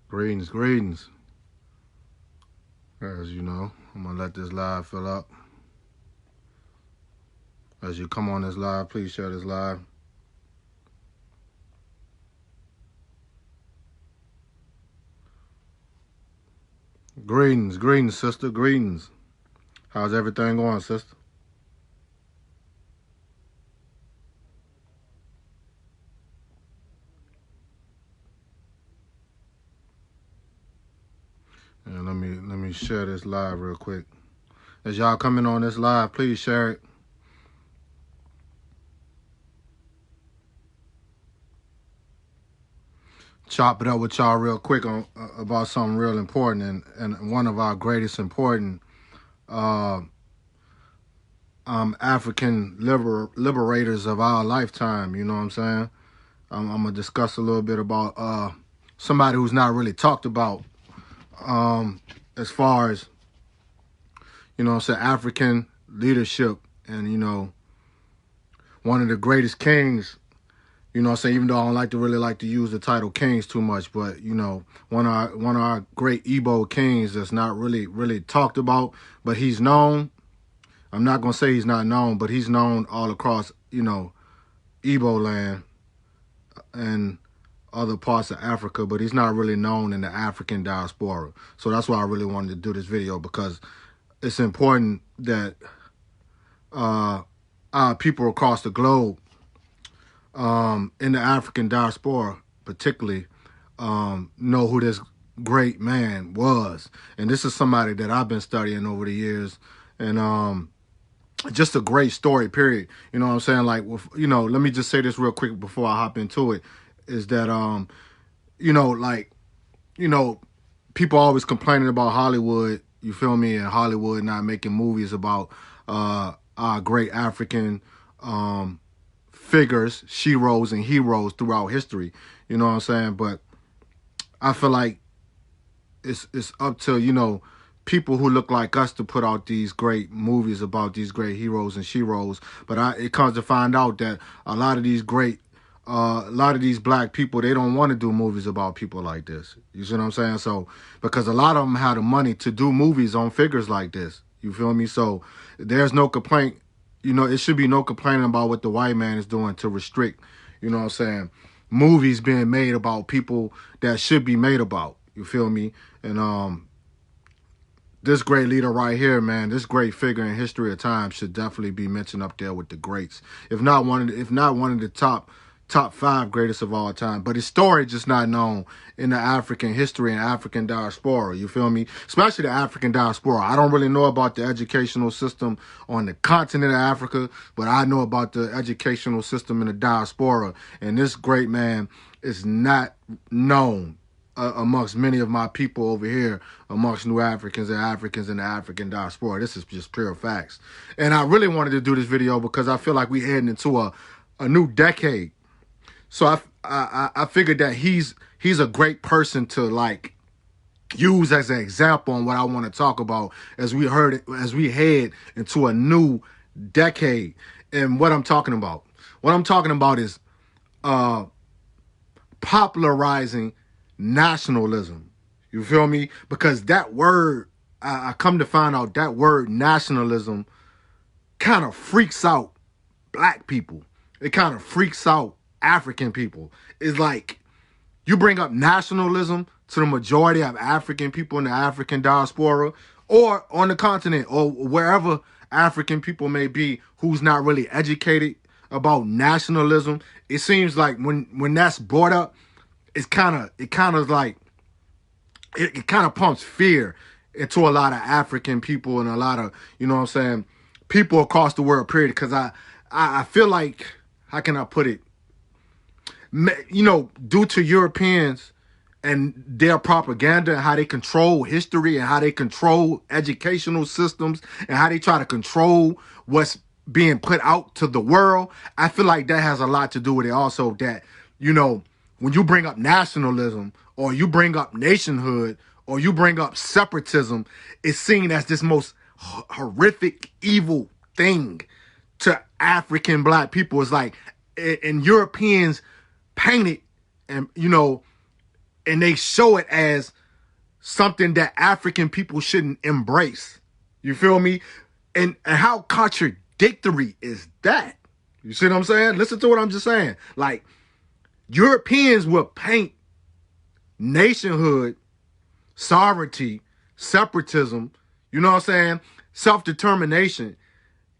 Greetings, greetings. As you know, I'm going to let this live fill up. As you come on this live, please share this live. Greetings, greetings, sister, greetings. How's everything going, sister? And let me share this live real quick. As y'all coming on this live, please share it. Chop it up with y'all real quick on about something real important and one of our greatest important African liberators of our lifetime. You know what I'm saying? I'm gonna discuss a little bit about somebody who's not really talked about as far as, you know what I'm saying, African leadership. And, you know, one of the greatest kings, you know what I'm saying, even though I don't really like to use the title kings too much, but, you know, one of our great Igbo kings that's not really talked about, but he's known. I'm not going to say he's not known, but he's known all across, you know, Igbo land and other parts of Africa, but he's not really known in the African diaspora. So that's why I really wanted to do this video, because it's important that our people across the globe, in the African diaspora particularly, know who this great man was. And this is somebody that I've been studying over the years, and just a great story, period. You know what I'm saying? Like, you know, let me just say this real quick before I hop into it, is that, you know, like, you know, people always complaining about Hollywood, you feel me, and Hollywood not making movies about our great African figures, sheroes, and heroes throughout history. You know what I'm saying? But I feel like it's up to, you know, people who look like us to put out these great movies about these great heroes and sheroes. But it comes to find out that a lot of these black people, they don't want to do movies about people like this. You see what I'm saying? So, because a lot of them have the money to do movies on figures like this. You feel me? So there's no complaint. You know, it should be no complaining about what the white man is doing to restrict, you know what I'm saying, movies being made about people that should be made about. You feel me? And this great leader right here, man, this great figure in history of time should definitely be mentioned up there with the greats. If not one of the top 5 greatest of all time. But his story just not known in the African history and African diaspora. You feel me? Especially the African diaspora. I don't really know about the educational system on the continent of Africa, but I know about the educational system in the diaspora. And this great man is not known amongst many of my people over here, amongst New Africans and Africans in the African diaspora. This is just pure facts. And I really wanted to do this video because I feel like we're heading into a new decade. So I figured that he's a great person to, like, use as an example on what I want to talk about as we head into a new decade. And what I'm talking about is popularizing nationalism. You feel me? Because that word, I come to find out that word nationalism kind of freaks out black people. It kind of freaks out African people. It's like you bring up nationalism to the majority of African people in the African diaspora or on the continent or wherever African people may be who's not really educated about nationalism. It seems like when that's brought up, it kind of pumps fear into a lot of African people and a lot of, you know what I'm saying, people across the world, period. Because I feel like, how can I put it? You know, due to Europeans and their propaganda and how they control history and how they control educational systems and how they try to control what's being put out to the world, I feel like that has a lot to do with it also. That, you know, when you bring up nationalism or you bring up nationhood or you bring up separatism, it's seen as this most horrific, evil thing to African black people. It's like, and Europeans paint it, and, you know, and they show it as something that African people shouldn't embrace. You feel me? And how contradictory is that? You see what I'm saying? Listen to what I'm just saying. Like, Europeans will paint nationhood, sovereignty, separatism, you know what I'm saying? Self-determination,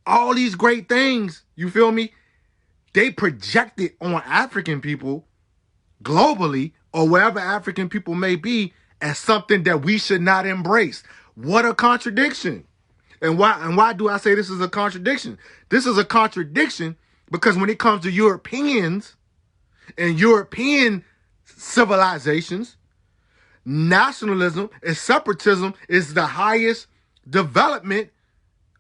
all these great things, you feel me? They project it on African people globally, or wherever African people may be, as something that we should not embrace. What a contradiction. And why do I say this is a contradiction? This is a contradiction because when it comes to Europeans and European civilizations, nationalism and separatism is the highest development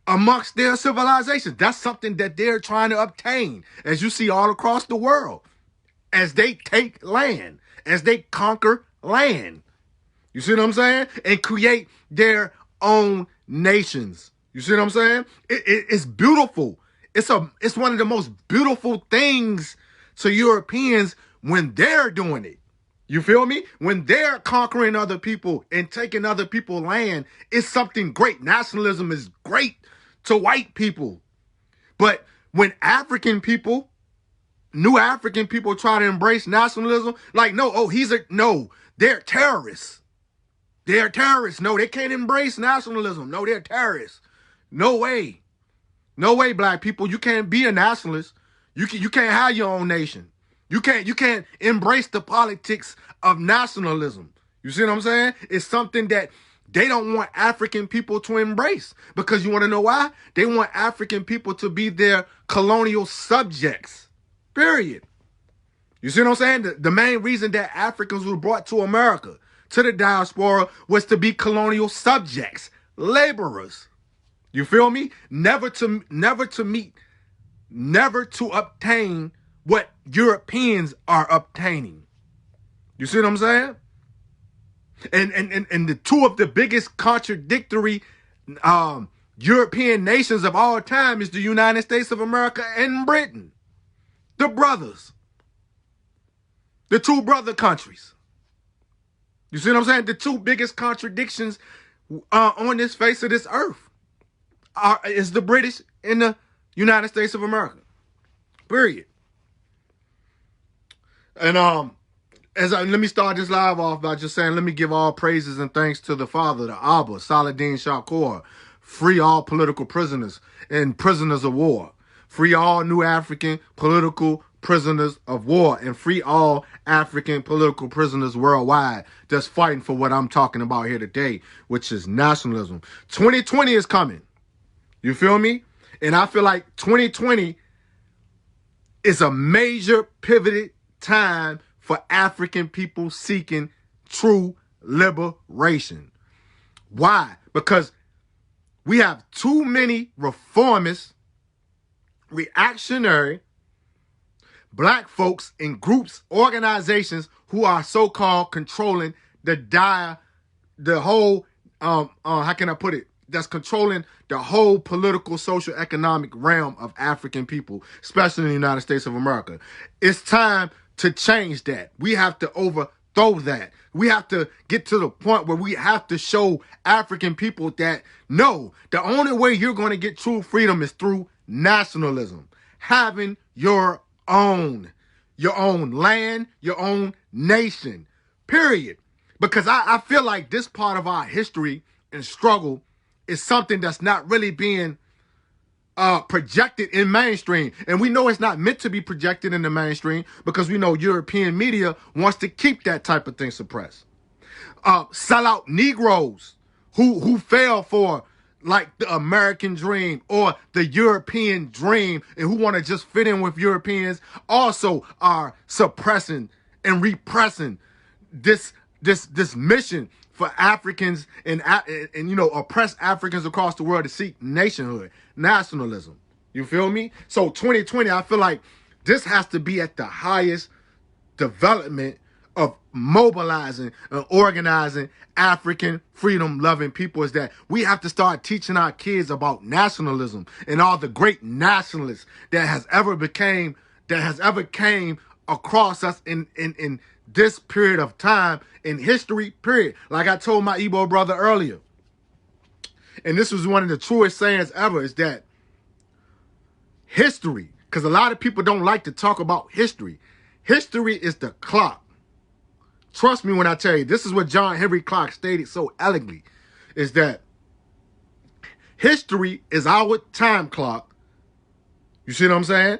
amongst their civilizations. That's something that they're trying to obtain, as you see all across the world, as they take land, as they conquer land. You see what I'm saying? And create their own nations. You see what I'm saying? It's beautiful. It's one of the most beautiful things to Europeans when they're doing it. You feel me? When they're conquering other people and taking other people's land, it's something great. Nationalism is great to white people. But when African people, new African people try to embrace nationalism, like, no, they're terrorists. They're terrorists. No, they can't embrace nationalism. No, they're terrorists. No way. No way, black people. You can't be a nationalist. You can't have your own nation. You can't embrace the politics of nationalism. You see what I'm saying? It's something that they don't want African people to embrace. Because you want to know why? They want African people to be their colonial subjects. Period. You see what I'm saying? The main reason that Africans were brought to America, to the diaspora, was to be colonial subjects, laborers. You feel me? Never to obtain what Europeans are obtaining. You see what I'm saying? And the two of the biggest contradictory European nations of all time is the United States of America and Britain. The brothers. The two brother countries. You see what I'm saying? The two biggest contradictions on this face of this earth is the British and the United States of America. Period. And let me start this live off by just saying, let me give all praises and thanks to the Father, the Abba, Saladin Shakur. Free all political prisoners and prisoners of war. Free all new African political prisoners of war, and free all African political prisoners worldwide that's fighting for what I'm talking about here today, which is nationalism. 2020 is coming. You feel me? And I feel like 2020 is a major pivoted time for African people seeking true liberation. Why? Because we have too many reformist, reactionary, black folks in groups, organizations who are so-called controlling the whole, how can I put it? That's controlling the whole political, social, economic realm of African people, especially in the United States of America. It's time to change that. We have to overthrow that. We have to get to the point where we have to show African people that, no, the only way you're going to get true freedom is through nationalism. Having your own land, your own nation, period. Because I feel like this part of our history and struggle is something that's not really being projected in mainstream. And we know it's not meant to be projected in the mainstream because we know European media wants to keep that type of thing suppressed. Sell out Negroes who fell for like the American dream or the European dream and who want to just fit in with Europeans also are suppressing and repressing this mission for Africans and oppressed Africans across the world to seek nationhood, nationalism. You feel me? So 2020, I feel like this has to be at the highest development of mobilizing and organizing African freedom-loving people, is that we have to start teaching our kids about nationalism and all the great nationalists that has ever came across us in this period of time in history, period. Like I told my Igbo brother earlier, and this was one of the truest sayings ever, is that history, because a lot of people don't like to talk about history. History is the clock. Trust me when I tell you, this is what John Henry Clark stated so elegantly, is that history is our time clock. You see what I'm saying?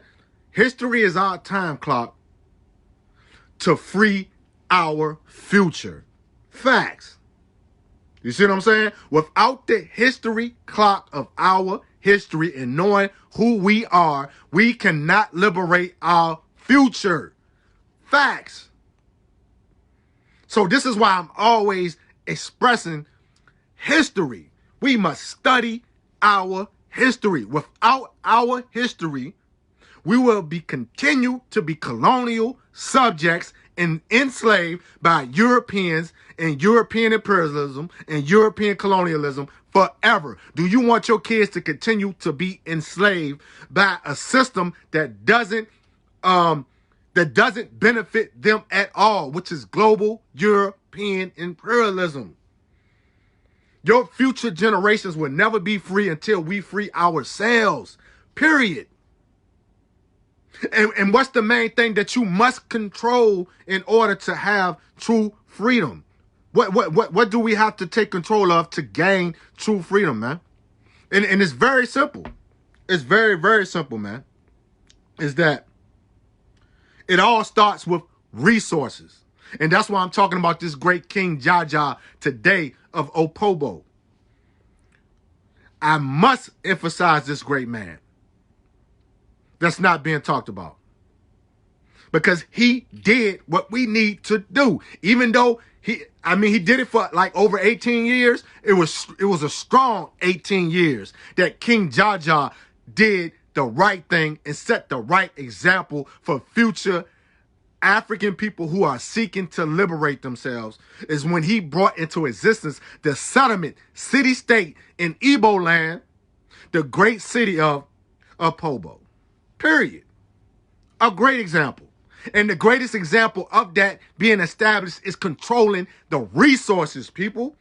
History is our time clock to free our future. Facts. You see what I'm saying? Without the history clock of our history and knowing who we are, we cannot liberate our future. Facts. So this is why I'm always expressing history. We must study our history. Without our history, we will continue to be colonial subjects and enslaved by Europeans and European imperialism and European colonialism forever. Do you want your kids to continue to be enslaved by a system that doesn't benefit them at all, which is global European imperialism? Your future generations will never be free until we free ourselves. Period. And what's the main thing that you must control in order to have true freedom? What do we have to take control of to gain true freedom, man? And it's very simple. It's very, very simple, man. Is that it all starts with resources. And that's why I'm talking about this great King JaJa today of Opobo. I must emphasize this great man that's not being talked about, because he did what we need to do. Even though he did it for like over 18 years. It was a strong 18 years that King JaJa did the right thing and set the right example for future African people who are seeking to liberate themselves. Is when he brought into existence the settlement city-state in Igbo land, the great city of Opobo. Period. A great example. And the greatest example of that being established is controlling the resources, people.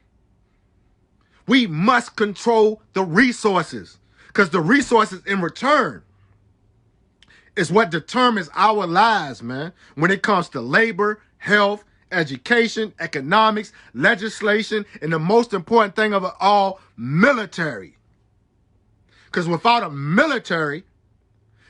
We must control the resources, because the resources in return is what determines our lives, man. When it comes to labor, health, education, economics, legislation, and the most important thing of it all, military. Because without a military,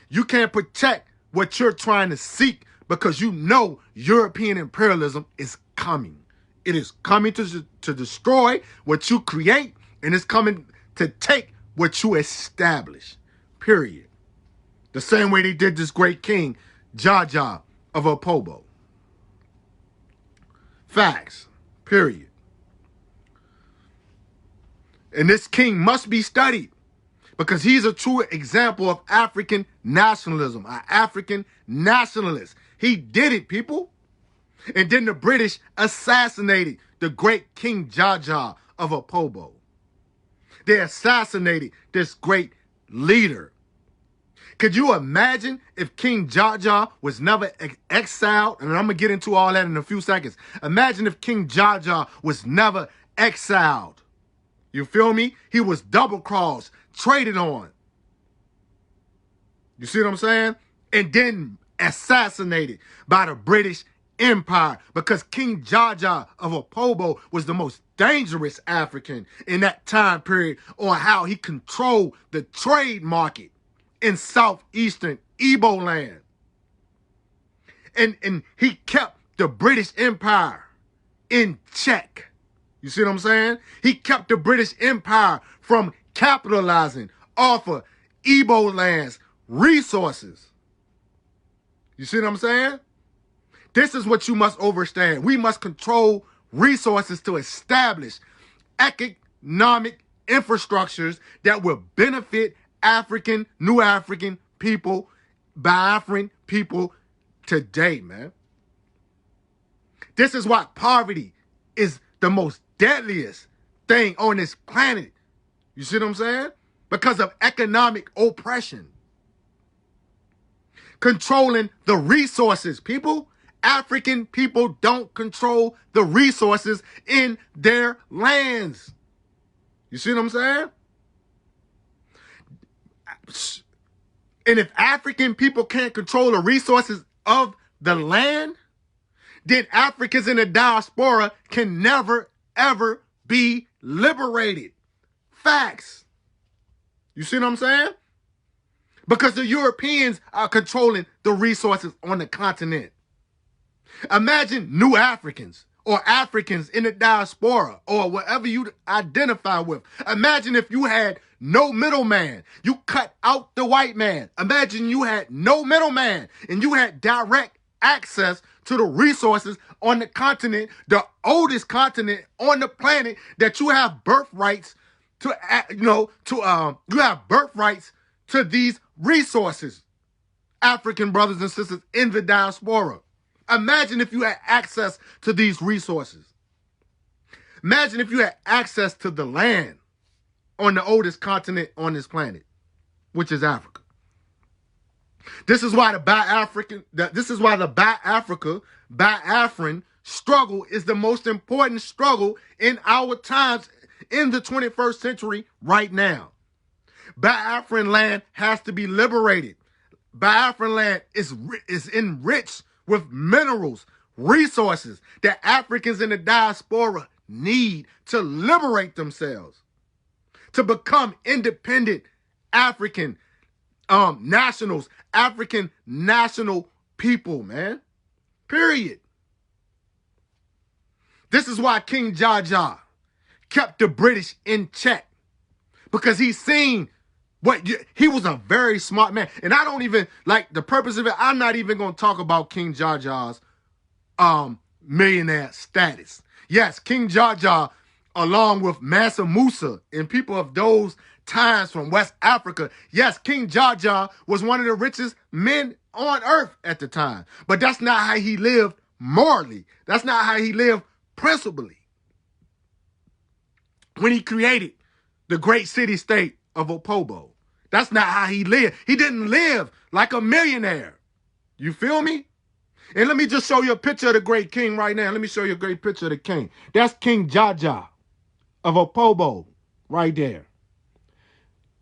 you can't protect what you're trying to seek, because you know European imperialism is coming. It is coming to destroy what you create, and it's coming to take what you establish. Period. The same way they did this great king, JaJa of Opobo. Facts. Period. And this king must be studied, because he's a true example of African nationalism, an African nationalist. He did it, people. And then the British assassinated the great King JaJa of Opobo. They assassinated this great leader. Could you imagine if King JaJa was never exiled? And I'm going to get into all that in a few seconds. Imagine if King JaJa was never exiled. You feel me? He was double-crossed, traded on. You see what I'm saying? And then assassinated by the British Empire, because King JaJa of Opobo was the most dangerous African in that time period, on how he controlled the trade market in southeastern Igbo land. And he kept the British Empire in check. You see what I'm saying? He kept the British Empire from capitalizing off of Igbo land's resources. You see what I'm saying? This is what you must understand. We must control resources to establish economic infrastructures that will benefit New African people, BIAFRAN people today, man. This is why poverty is the most deadliest thing on this planet. You see what I'm saying? Because of economic oppression. Controlling the resources, people. African people don't control the resources in their lands. You see what I'm saying? And if African people can't control the resources of the land, then Africans in the diaspora can never, ever be liberated. Facts. You see what I'm saying? Because the Europeans are controlling the resources on the continent. Imagine new Africans or Africans in the diaspora or whatever you identify with. Imagine if you had no middleman. You cut out the white man. Imagine you had no middleman and you had direct access to the resources on the continent, the oldest continent on the planet, that you have birthrights to, you have birthrights to these resources, African brothers and sisters in the diaspora. Imagine if you had access to these resources. Imagine if you had access to the land on the oldest continent on this planet, which is Africa. This is why the Biafran struggle is the most important struggle in our times in the 21st century right now. Biafran land has to be liberated. Biafran land is enriched with minerals, resources that Africans in the diaspora need to liberate themselves, to become independent African nationals, African national people, man. Period. This is why King JaJa kept the British in check, because he's seen he was a very smart man. And I don't even, like, the purpose of it, I'm not even going to talk about King JaJa's millionaire status. Yes, King JaJa, along with Mansa Musa and people of those times from West Africa, yes, King JaJa was one of the richest men on earth at the time. But that's not how he lived morally. That's not how he lived principally. When he created the great city-state of Opobo, that's not how he lived. He didn't live like a millionaire. You feel me? And let me just show you a picture of the great king right now. Let me show you a great picture of the king. That's King JaJa of Opobo right there.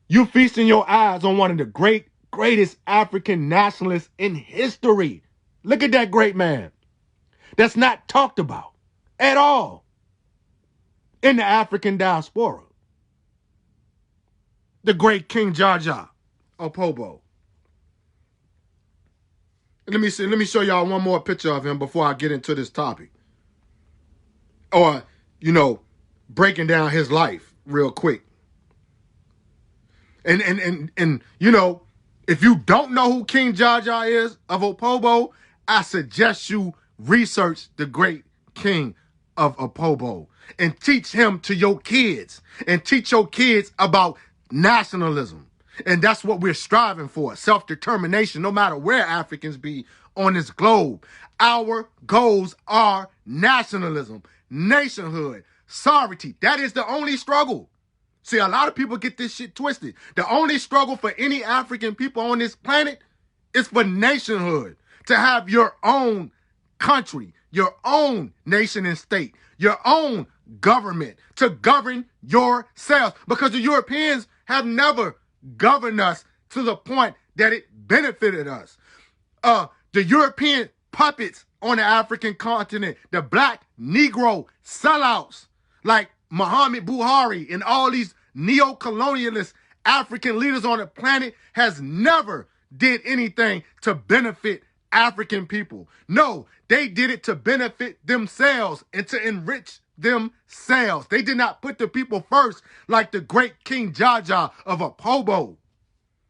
You feasting your eyes on one of the greatest African nationalists in history. Look at that great man. That's not talked about at all in the African diaspora. The great King JaJa Opobo. Let me show y'all one more picture of him before I get into this topic. Or, breaking down his life real quick. And if you don't know who King JaJa is of Opobo, I suggest you research the great king of Opobo and teach him to your kids and teach your kids about nationalism. And that's what we're striving for, self-determination, no matter where Africans be on this globe. Our goals are nationalism, nationhood, sovereignty. That is the only struggle. See, a lot of people get this shit twisted. The only struggle for any African people on this planet is for nationhood, to have your own country, your own nation and state, your own government, to govern yourselves. Because the Europeans have never governed us to the point that it benefited us. The European puppets on the African continent, the black Negro sellouts like Muhammad Buhari and all these neo-colonialist African leaders on the planet has never did anything to benefit African people. No, they did it to benefit themselves and to enrich themselves. They did not put the people first, like the great King JaJa of Opobo,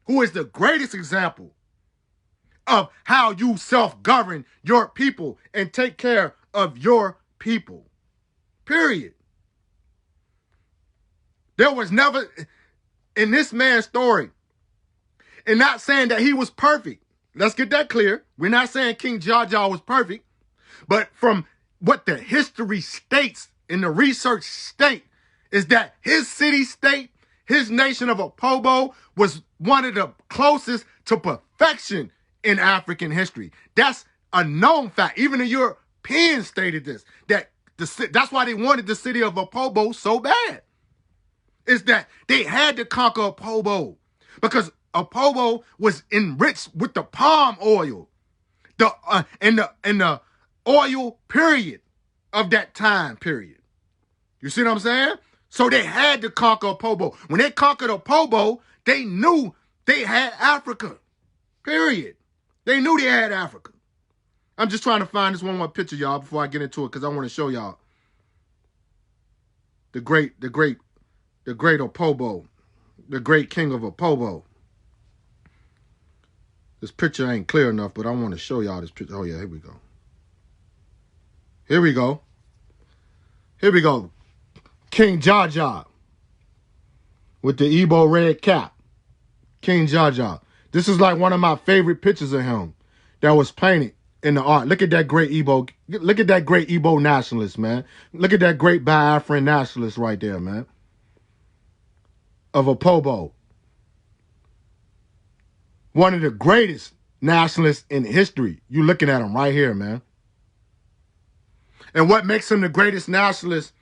who is the greatest example of how you self-govern your people and take care of your people. Period. There was never, in this man's story, and not saying that he was perfect. Let's get that clear. We're not saying King JaJa was perfect, but from what the history states and the research state is that his city-state, his nation of Opobo, was one of the closest to perfection in African history. That's a known fact. Even the Europeans stated this, that that's why they wanted the city of Opobo so bad. Is that they had to conquer Opobo because Opobo was enriched with the palm oil, and the oil period of that time period. You see what I'm saying? So they had to conquer Opobo. When they conquered Opobo, they knew they had Africa. Period. They knew they had Africa. I'm just trying to find this one more picture, y'all, before I get into it, because I want to show y'all the great Opobo, the great king of Opobo. This picture ain't clear enough, but I want to show y'all this picture. Oh, yeah, here we go. Here we go. Here we go. King JaJa with the Igbo red cap. King JaJa. This is like one of my favorite pictures of him that was painted in the art. Look at that great Igbo. Look at that great Igbo nationalist, man. Look at that great BIAFRA nationalist right there, man. Of Opobo. One of the greatest nationalists in history. You looking at him right here, man. And what makes him the greatest nationalist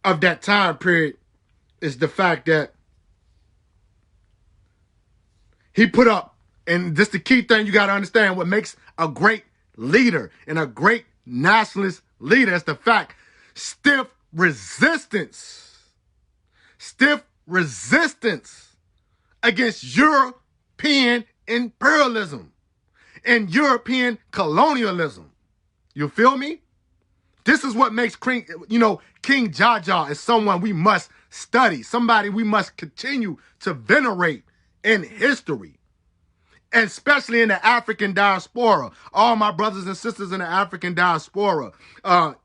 of that time period is the fact that he put up, and this is the key thing you got to understand, what makes a great leader and a great nationalist leader is the fact, stiff resistance against European imperialism and European colonialism. You feel me? This is what makes King JaJa is someone we must study, somebody we must continue to venerate in history, and especially in the African diaspora. All my brothers and sisters in the African diaspora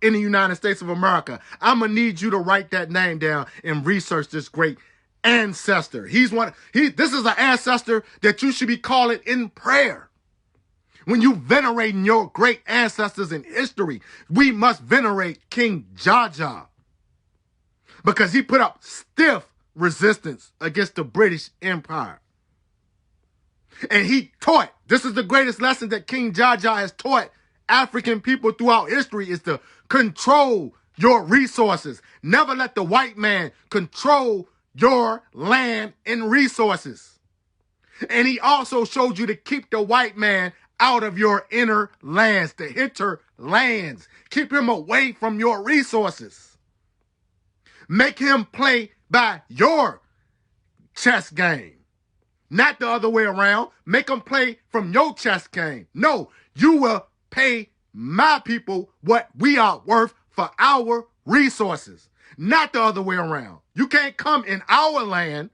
in the United States of America, I'm going to need you to write that name down and research this great ancestor. This is an ancestor that you should be calling in prayer. When you venerating your great ancestors in history, we must venerate King JaJa because he put up stiff resistance against the British Empire. And he taught, this is the greatest lesson that King JaJa has taught African people throughout history, is to control your resources. Never let the white man control your land and resources. And he also showed you to keep the white man out of your inner lands, the hinterlands. Keep him away from your resources. Make him play by your chess game, not the other way around. Make him play from your chess game. No, you will pay my people what we are worth for our resources, not the other way around. You can't come in our land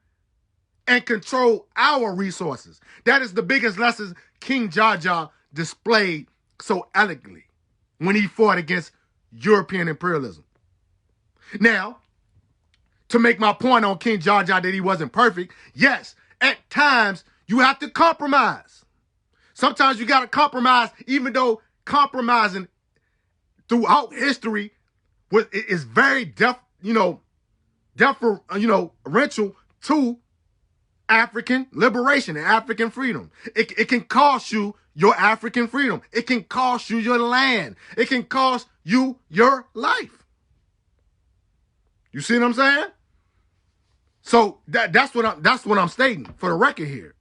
and control our resources. That is the biggest lesson King JaJa displayed so elegantly when he fought against European imperialism. Now, to make my point on King JaJa that he wasn't perfect, yes, at times you have to compromise. Sometimes you got to compromise, even though compromising throughout history is very deferential to African liberation and African freedom. It can cost you your African freedom. It can cost you your land. It can cost you your life. You see what I'm saying? So that's what I'm stating for the record here,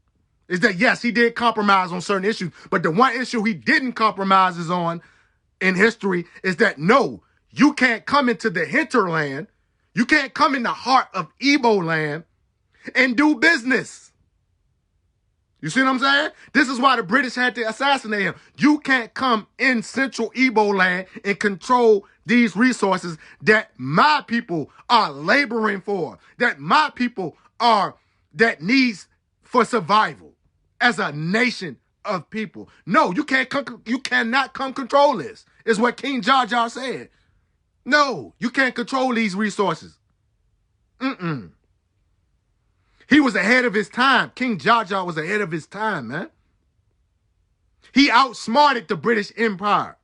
is that yes, he did compromise on certain issues, but the one issue he didn't compromise on in history is that no, you can't come into the hinterland, you can't come in the heart of Igbo land and do business. You see what I'm saying? This is why the British had to assassinate him. You can't come in central Igbo land and control these resources that my people are laboring for, that my people that needs for survival as a nation of people. No, you cannot come control this, is what King JaJa said. No, you can't control these resources. He was ahead of his time. King JaJa was ahead of his time, man. He outsmarted the British Empire.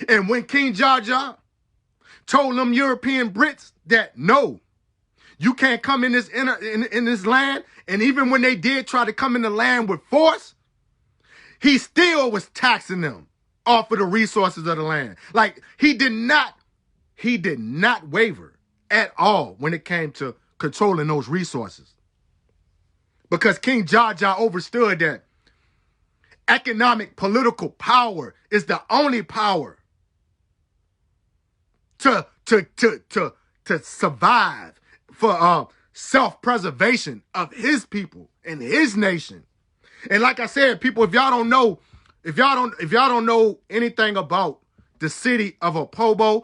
And when King JaJa told them European Brits that no, you can't come in this land, and even when they did try to come in the land with force, he still was taxing them off of the resources of the land. Like, he did not waver at all when it came to controlling those resources. Because King JaJa understood that economic, political power is the only power to survive, for self-preservation of his people and his nation. And like I said, people, if y'all don't know anything about the city of Opobo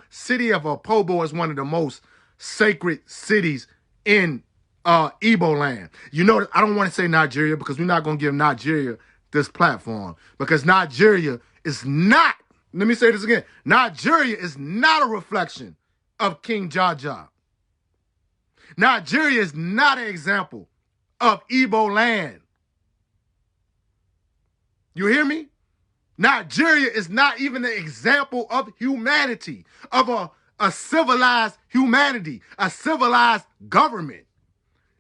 is one of the most sacred cities in Igbo land. You know, I don't want to say Nigeria because we're not going to give Nigeria this platform, because Nigeria is not, let me say this again, Nigeria is not a reflection of King JaJa. Nigeria is not an example of Igbo land. You hear me? Nigeria is not even an example of humanity, of a civilized humanity, a civilized government.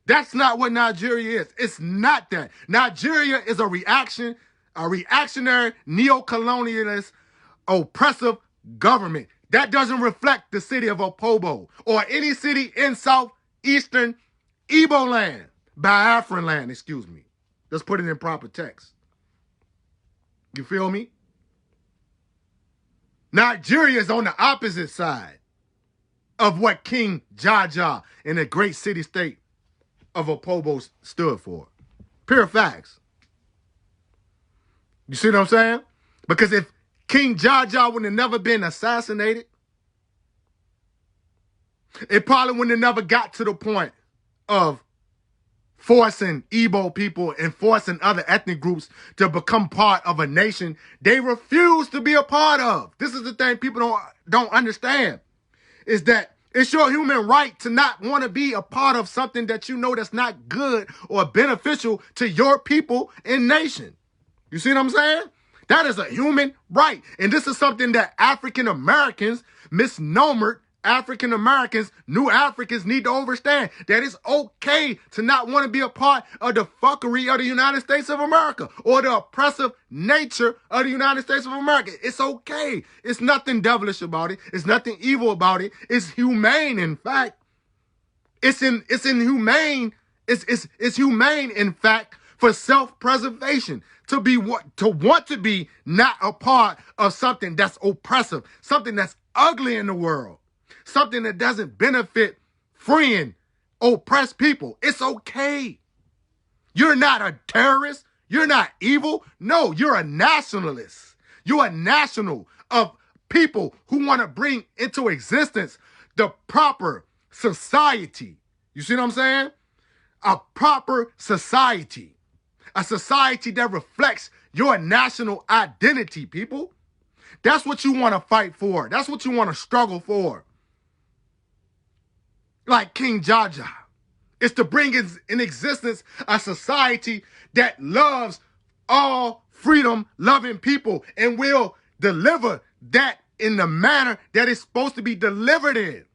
That's not what Nigeria is. It's not that. Nigeria is a reactionary, neo-colonialist, oppressive government. That doesn't reflect the city of Opobo or any city in southeastern Igbo land, BIAFRA land, excuse me. Let's put it in proper text. You feel me? Nigeria is on the opposite side of what King JaJa in the great city-state of Opobo stood for. Pure facts. You see what I'm saying? Because if King JaJa would have never been assassinated, it probably would have never got to the point of forcing Igbo people and forcing other ethnic groups to become part of a nation they refuse to be a part of. This is the thing people don't understand, is that it's your human right to not want to be a part of something that you know that's not good or beneficial to your people and nation. You see what I'm saying? That is a human right. And this is something that African Americans, misnomered African Americans, new Africans need to understand, that it's okay to not want to be a part of the fuckery of the United States of America or the oppressive nature of the United States of America. It's okay. It's nothing devilish about it. It's nothing evil about it. It's humane, in fact. It's humane, in fact, for self-preservation, to want to be not a part of something that's oppressive, something that's ugly in the world. Something that doesn't benefit freeing oppressed people. It's okay. You're not a terrorist. You're not evil. No, you're a nationalist. You're a national of people who want to bring into existence the proper society. You see what I'm saying? A proper society. A society that reflects your national identity, people. That's what you want to fight for. That's what you want to struggle for. Like King JaJa. It's to bring in existence a society that loves all freedom-loving people and will deliver that in the manner that it's supposed to be delivered in.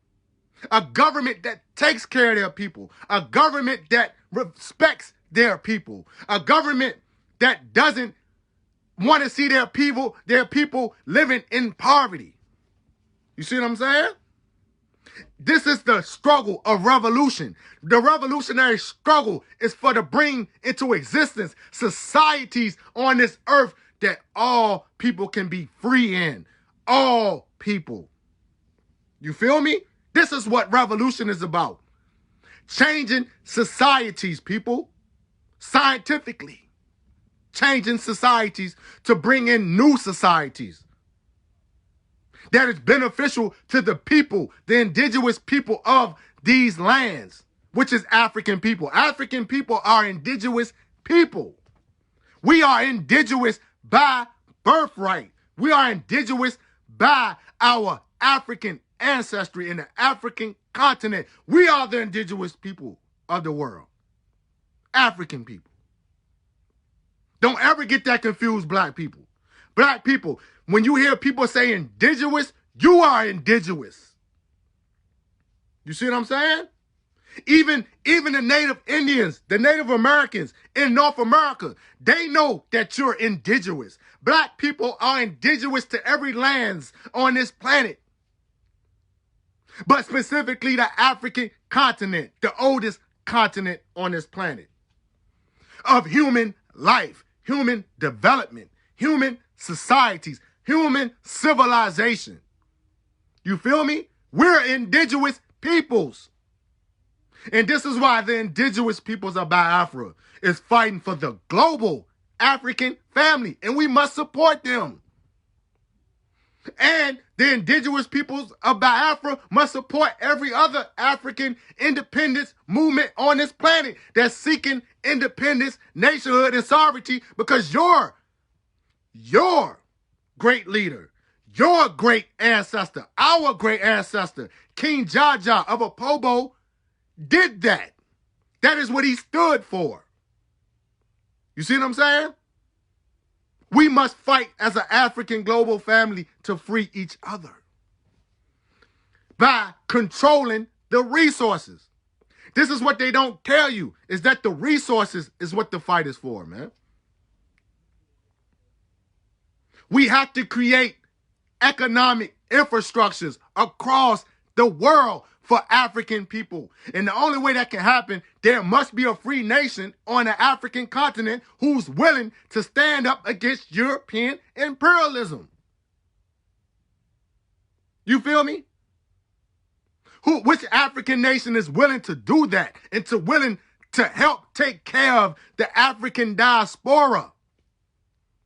A government that takes care of their people. A government that respects their people. A government that doesn't want to see their people living in poverty. You see what I'm saying? This is the struggle of revolution. The revolutionary struggle is for to bring into existence societies on this earth that all people can be free in. All people. You feel me? This is what revolution is about. Changing societies, people. Scientifically. Changing societies to bring in new societies that is beneficial to the people, the indigenous people of these lands, which is African people. African people are indigenous people. We are indigenous by birthright. We are indigenous by our African ancestry in the African continent. We are the indigenous people of the world. African people. Don't ever get that confused, black people. Black people, when you hear people say indigenous, you are indigenous. You see what I'm saying? Even the Native Indians, the Native Americans in North America, they know that you're indigenous. Black people are indigenous to every lands on this planet. But specifically the African continent, the oldest continent on this planet. Of human life, human development, human societies, human civilization. You feel me? We're indigenous peoples. And this is why the indigenous peoples of BIAFRA is fighting for the global African family. And we must support them. And the indigenous peoples of Biafra must support every other African independence movement on this planet that's seeking independence, nationhood, and sovereignty, because your great leader, your great ancestor, our great ancestor, King JaJa of Opobo, did that. That is what he stood for. You see what I'm saying? We must fight as an African global family to free each other by controlling the resources. This is what they don't tell you, is that the resources is what the fight is for, man. We have to create economic infrastructures across the world for African people. And the only way that can happen, there must be a free nation on the African continent who's willing to stand up against European imperialism. You feel me? Which African nation is willing to do that and willing to help take care of the African diaspora?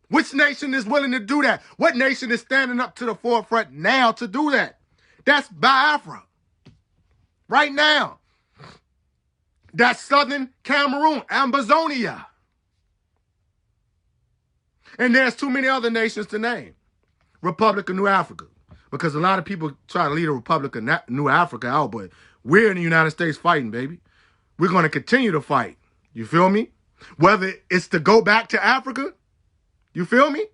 Which nation is willing to do that? What nation is standing up to the forefront now to do that? That's Biafra. Right now. That's Southern Cameroon, Ambazonia. And there's too many other nations to name. Republic of New Africa. Because a lot of people try to leave the Republic of New Africa out, but we're in the United States fighting, baby. We're going to continue to fight. You feel me? Whether it's to go back to Africa, you feel me?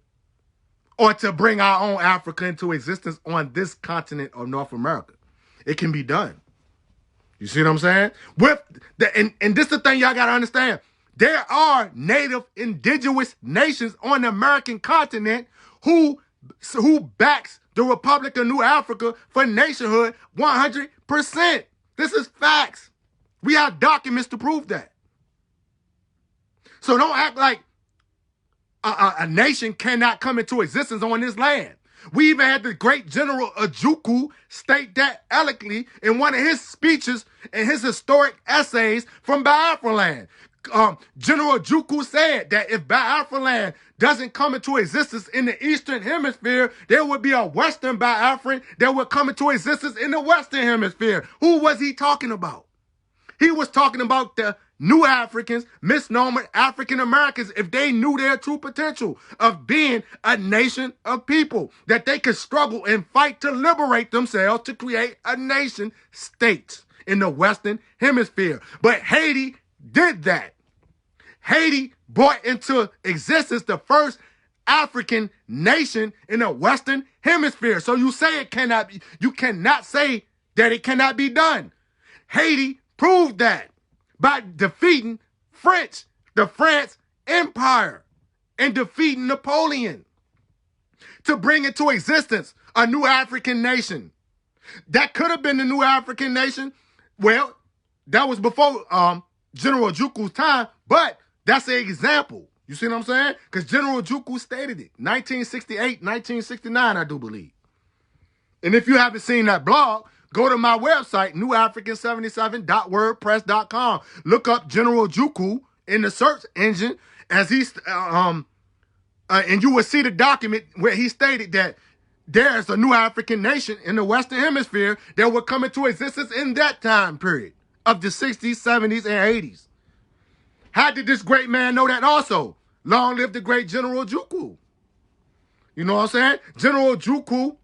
Or to bring our own Africa into existence on this continent of North America. It can be done. You see what I'm saying? And this is the thing y'all got to understand. There are native indigenous nations on the American continent who backs the Republic of New Africa for nationhood 100%. This is facts. We have documents to prove that. So don't act like a nation cannot come into existence on this land. We even had the great General Ojukwu state that eloquently in one of his speeches and his historic essays from Biafra land. General Ojukwu said that if Biafra land doesn't come into existence in the Eastern Hemisphere, there would be a Western Biafran that would come into existence in the Western Hemisphere. Who was he talking about? He was talking about the new Africans, misnomer African Americans, if they knew their true potential of being a nation of people, that they could struggle and fight to liberate themselves to create a nation state in the Western Hemisphere. But Haiti did that. Haiti brought into existence the first African nation in the Western Hemisphere. So you say it cannot be, you cannot say that it cannot be done. Haiti proved that by defeating the France Empire and defeating Napoleon to bring into existence a new African nation. That could have been the new African nation. Well, that was before General Ojukwu's time, but that's an example. You see what I'm saying? Because General Ojukwu stated it. 1968, 1969, I do believe. And if you haven't seen that blog, go to my website, newafrican77.wordpress.com. Look up General Ojukwu in the search engine as and you will see the document where he stated that there's a new African nation in the Western Hemisphere that will come into existence in that time period of the 60s, 70s, and 80s. How did this great man know that also? Long live the great General Ojukwu. You know what I'm saying? General Ojukwu,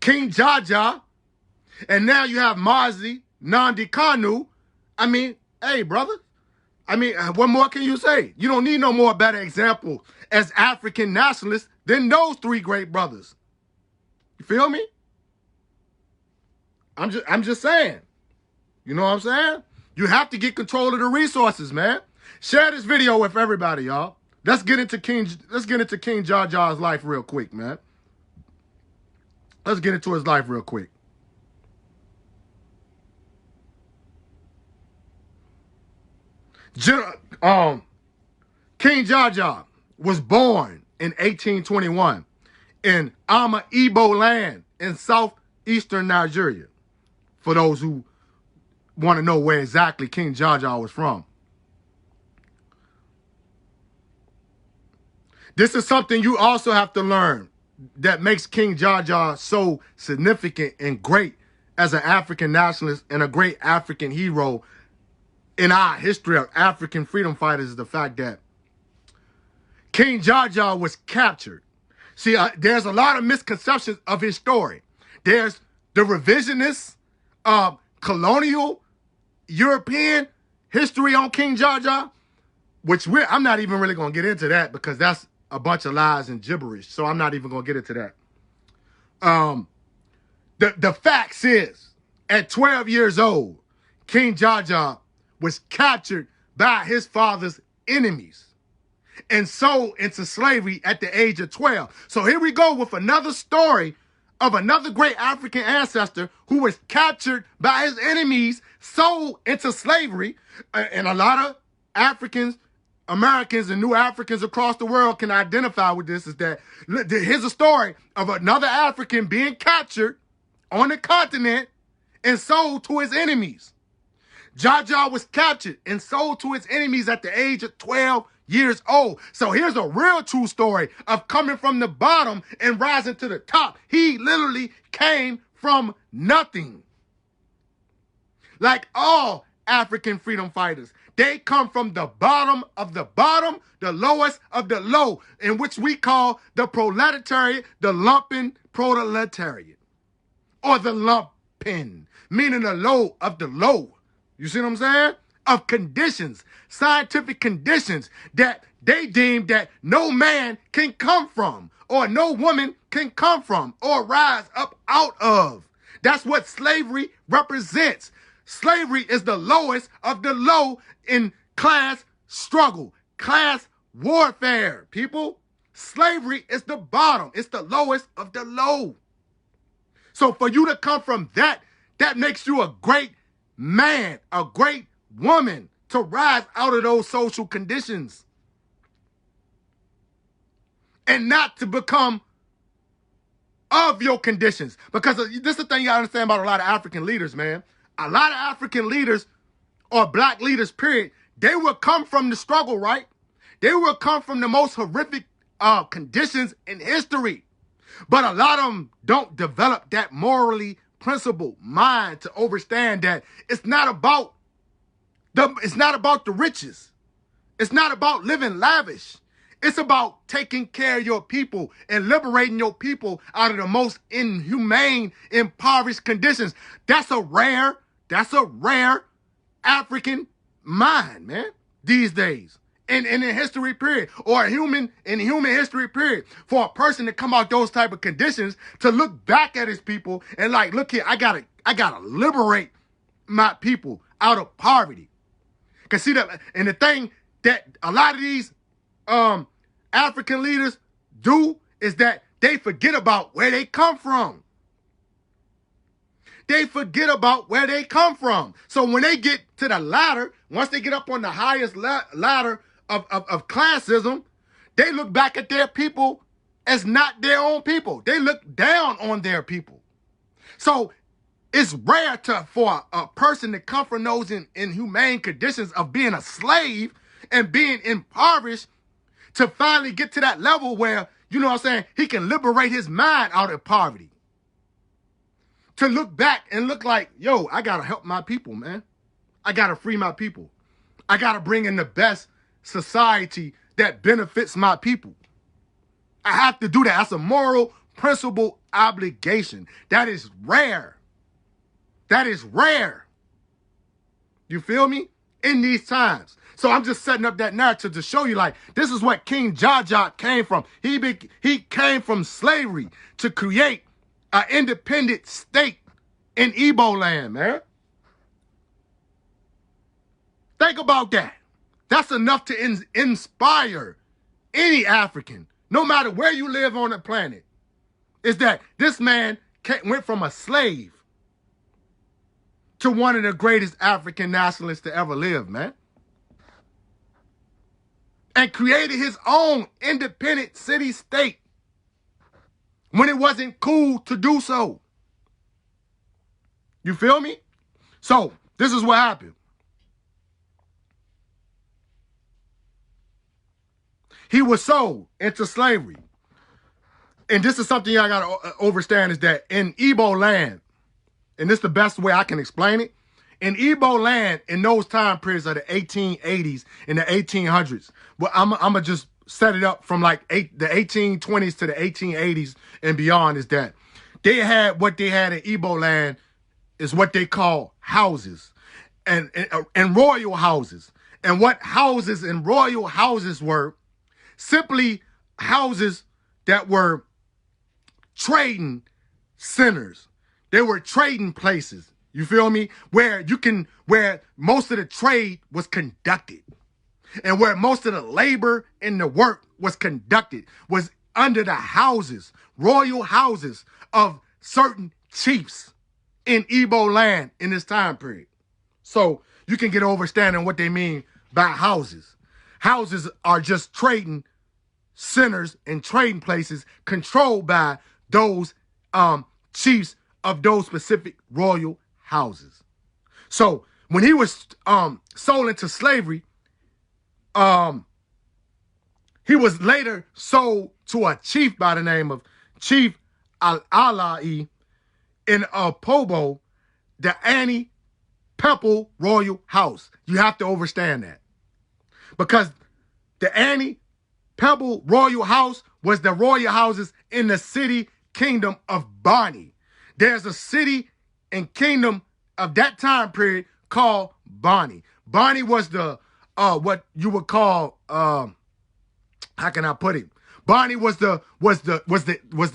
King JaJa, and now you have Mazi Nnamdi Kanu. I mean, hey, brother. I mean, what more can you say? You don't need no more better example as African nationalists than those three great brothers. You feel me? I'm just saying. You know what I'm saying? You have to get control of the resources, man. Share this video with everybody, y'all. Let's get into King JaJa's life real quick, man. Let's get into his life real quick. King JaJa was born in 1821 in Ibo land in southeastern Nigeria. For those who want to know where exactly King JaJa was from. This is something you also have to learn that makes King JaJa so significant and great as an African nationalist and a great African hero in our history of African freedom fighters is the fact that King JaJa was captured. See, there's a lot of misconceptions of his story. There's the revisionist, colonial, European history on King JaJa, which I'm not even really going to get into that because that's a bunch of lies and gibberish. So I'm not even going to get into that. The facts is, at 12 years old, King JaJa was captured by his father's enemies and sold into slavery at the age of 12. So here we go with another story of another great African ancestor who was captured by his enemies, sold into slavery. And a lot of Africans, Americans, and new Africans across the world can identify with this, is that here's a story of another African being captured on the continent and sold to his enemies. JaJa was captured and sold to his enemies at the age of 12 years old. So here's a real true story of coming from the bottom and rising to the top. He literally came from nothing. Like all African freedom fighters, they come from the bottom of the bottom, the lowest of the low, in which we call the proletariat, the lumpen proletariat, or the lumpen, meaning the low of the low. You see what I'm saying? Of conditions, scientific conditions that they deem that no man can come from, or no woman can come from, or rise up out of. That's what slavery represents. Slavery is the lowest of the low in class struggle, class warfare, people. Slavery is the bottom. It's the lowest of the low. So for you to come from that makes you a great man, a great woman to rise out of those social conditions. And not to become of your conditions. Because this is the thing you gotta understand about a lot of African leaders, man. A lot of African leaders, or black leaders, period, they will come from the struggle, right? They will come from the most horrific conditions in history. But a lot of them don't develop that morally principled mind to understand that it's not about the riches. It's not about living lavish. It's about taking care of your people and liberating your people out of the most inhumane, impoverished conditions. That's a rare African mind, man, these days. In a history period, or in human history period, for a person to come out those type of conditions, to look back at his people and like, look here, I gotta liberate my people out of poverty. Cause see that, and the thing that a lot of these African leaders do is that they forget about where they come from. They forget about where they come from. So when they get to the ladder, once they get up on the highest ladder of classism, they look back at their people as not their own people. They look down on their people. So it's rare for a person to come from those inhumane conditions of being a slave and being impoverished to finally get to that level where, you know what I'm saying, he can liberate his mind out of poverty. To look back and look like, yo, I got to help my people, man. I got to free my people. I got to bring in the best society that benefits my people. I have to do that. That's a moral principle obligation. That is rare. That is rare. You feel me? In these times. So I'm just setting up that narrative to show you, like, this is what King JaJa came from. He came from slavery to create an independent state in Igbo land, man. Think about that. That's enough to inspire any African, no matter where you live on the planet, is that this man went from a slave to one of the greatest African nationalists to ever live, man. And created his own independent city-state when it wasn't cool to do so. You feel me? So, this is what happened. He was sold into slavery. And this is something y'all got to understand, is that in Igbo land, and this is the best way I can explain it, in Igbo land, in those time periods of the 1880s and the 1800s, well, I'm going to just set it up from like the 1820s to the 1880s and beyond, is that they had what they had in Igbo land is what they call houses and royal houses. And what houses and royal houses were simply houses that were trading centers. They were trading places. You feel me? Where most of the trade was conducted and where most of the labor and the work was conducted was under the houses, royal houses of certain chiefs in Igbo land in this time period. So you can get an understanding what they mean by houses. Houses are just trading centers and trading places controlled by those chiefs of those specific royal houses. So when he was sold into slavery, he was later sold to a chief by the name of Chief Al-Alai in Opobo, the Annie-Pepple Royal House. You have to understand that. Because the Annie-Pepple Royal House was the royal houses in the city kingdom of Bonny. There's a city and kingdom of that time period called Bonny. Bonny was the what you would call how can I put it? Bonny was the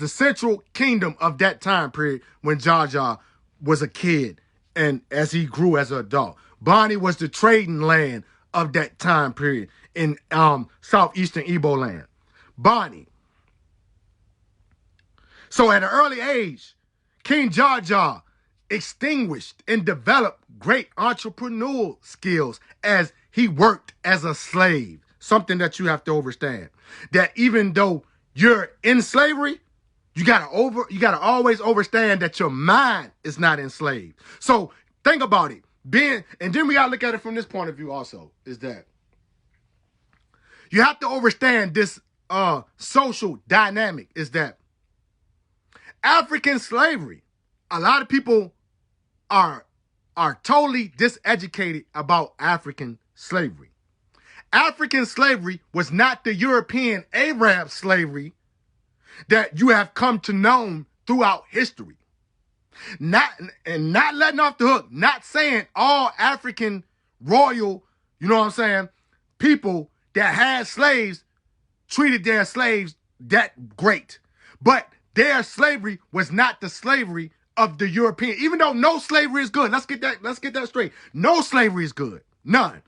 central kingdom of that time period when JaJa was a kid and as he grew as an adult. Bonny was the trading land of that time period in southeastern Igbo land. Bonny. So at an early age, King JaJa extinguished and developed great entrepreneurial skills as he worked as a slave. Something that you have to understand. That even though you're in slavery, you gotta always understand that your mind is not enslaved. So think about it. And then we gotta look at it from this point of view also, is that you have to understand this social dynamic, is that African slavery, a lot of people are totally diseducated about African slavery. African slavery was not the European Arab slavery that you have come to know throughout history. Not letting off the hook, not saying all African royal, you know what I'm saying, people that had slaves treated their slaves that great. But their slavery was not the slavery of the European, even though no slavery is good. Let's get that straight. No slavery is good. None.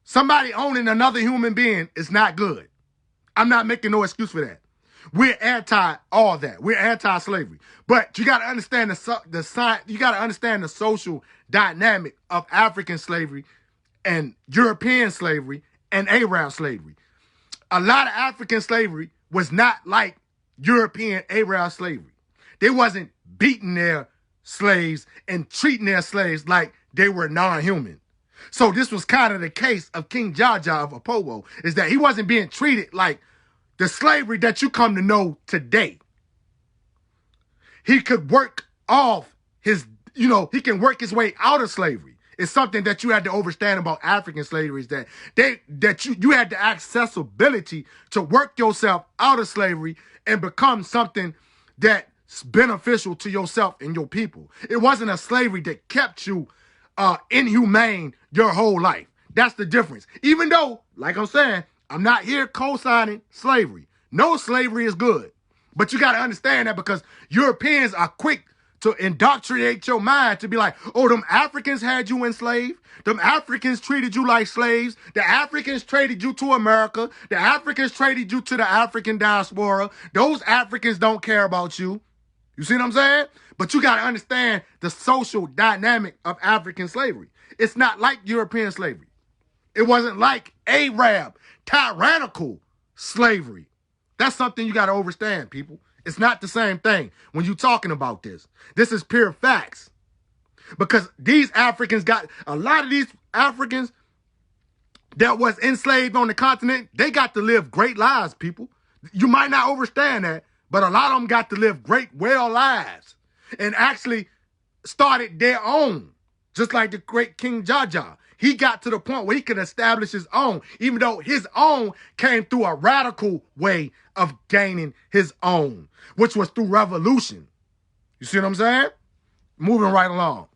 Somebody owning another human being is not good. I'm not making no excuse for that. We're anti all that. We're anti-slavery. But you got to understand the science. You got to understand the social dynamic of African slavery and European slavery and Arab slavery. A lot of African slavery was not like European Arab slavery. They wasn't beating their slaves and treating their slaves like they were non-human. So this was kind of the case of King JaJa of Opobo, is that he wasn't being treated like the slavery that you come to know today. He could work off his, he can work his way out of slavery. It's something that you had to understand about African slavery, is that you had the accessibility to work yourself out of slavery and become something that's beneficial to yourself and your people. It wasn't a slavery that kept you inhumane your whole life. That's the difference. Even though, like I'm saying, I'm not here co-signing slavery. No slavery is good. But you got to understand that because Europeans are quick to indoctrinate your mind to be like, oh, them Africans had you enslaved. Them Africans treated you like slaves. The Africans traded you to America. The Africans traded you to the African diaspora. Those Africans don't care about you. You see what I'm saying? But you got to understand the social dynamic of African slavery. It's not like European slavery. It wasn't like Arab, tyrannical slavery. That's something you got to understand, people. It's not the same thing when you're talking about this. This is pure facts. Because these Africans a lot of these Africans that was enslaved on the continent, they got to live great lives, people. You might not understand that, but a lot of them got to live great, well lives and actually started their own. Just like the great King JaJa. He got to the point where he could establish his own, even though his own came through a radical way of gaining his own, which was through revolution. You see what I'm saying? Moving right along.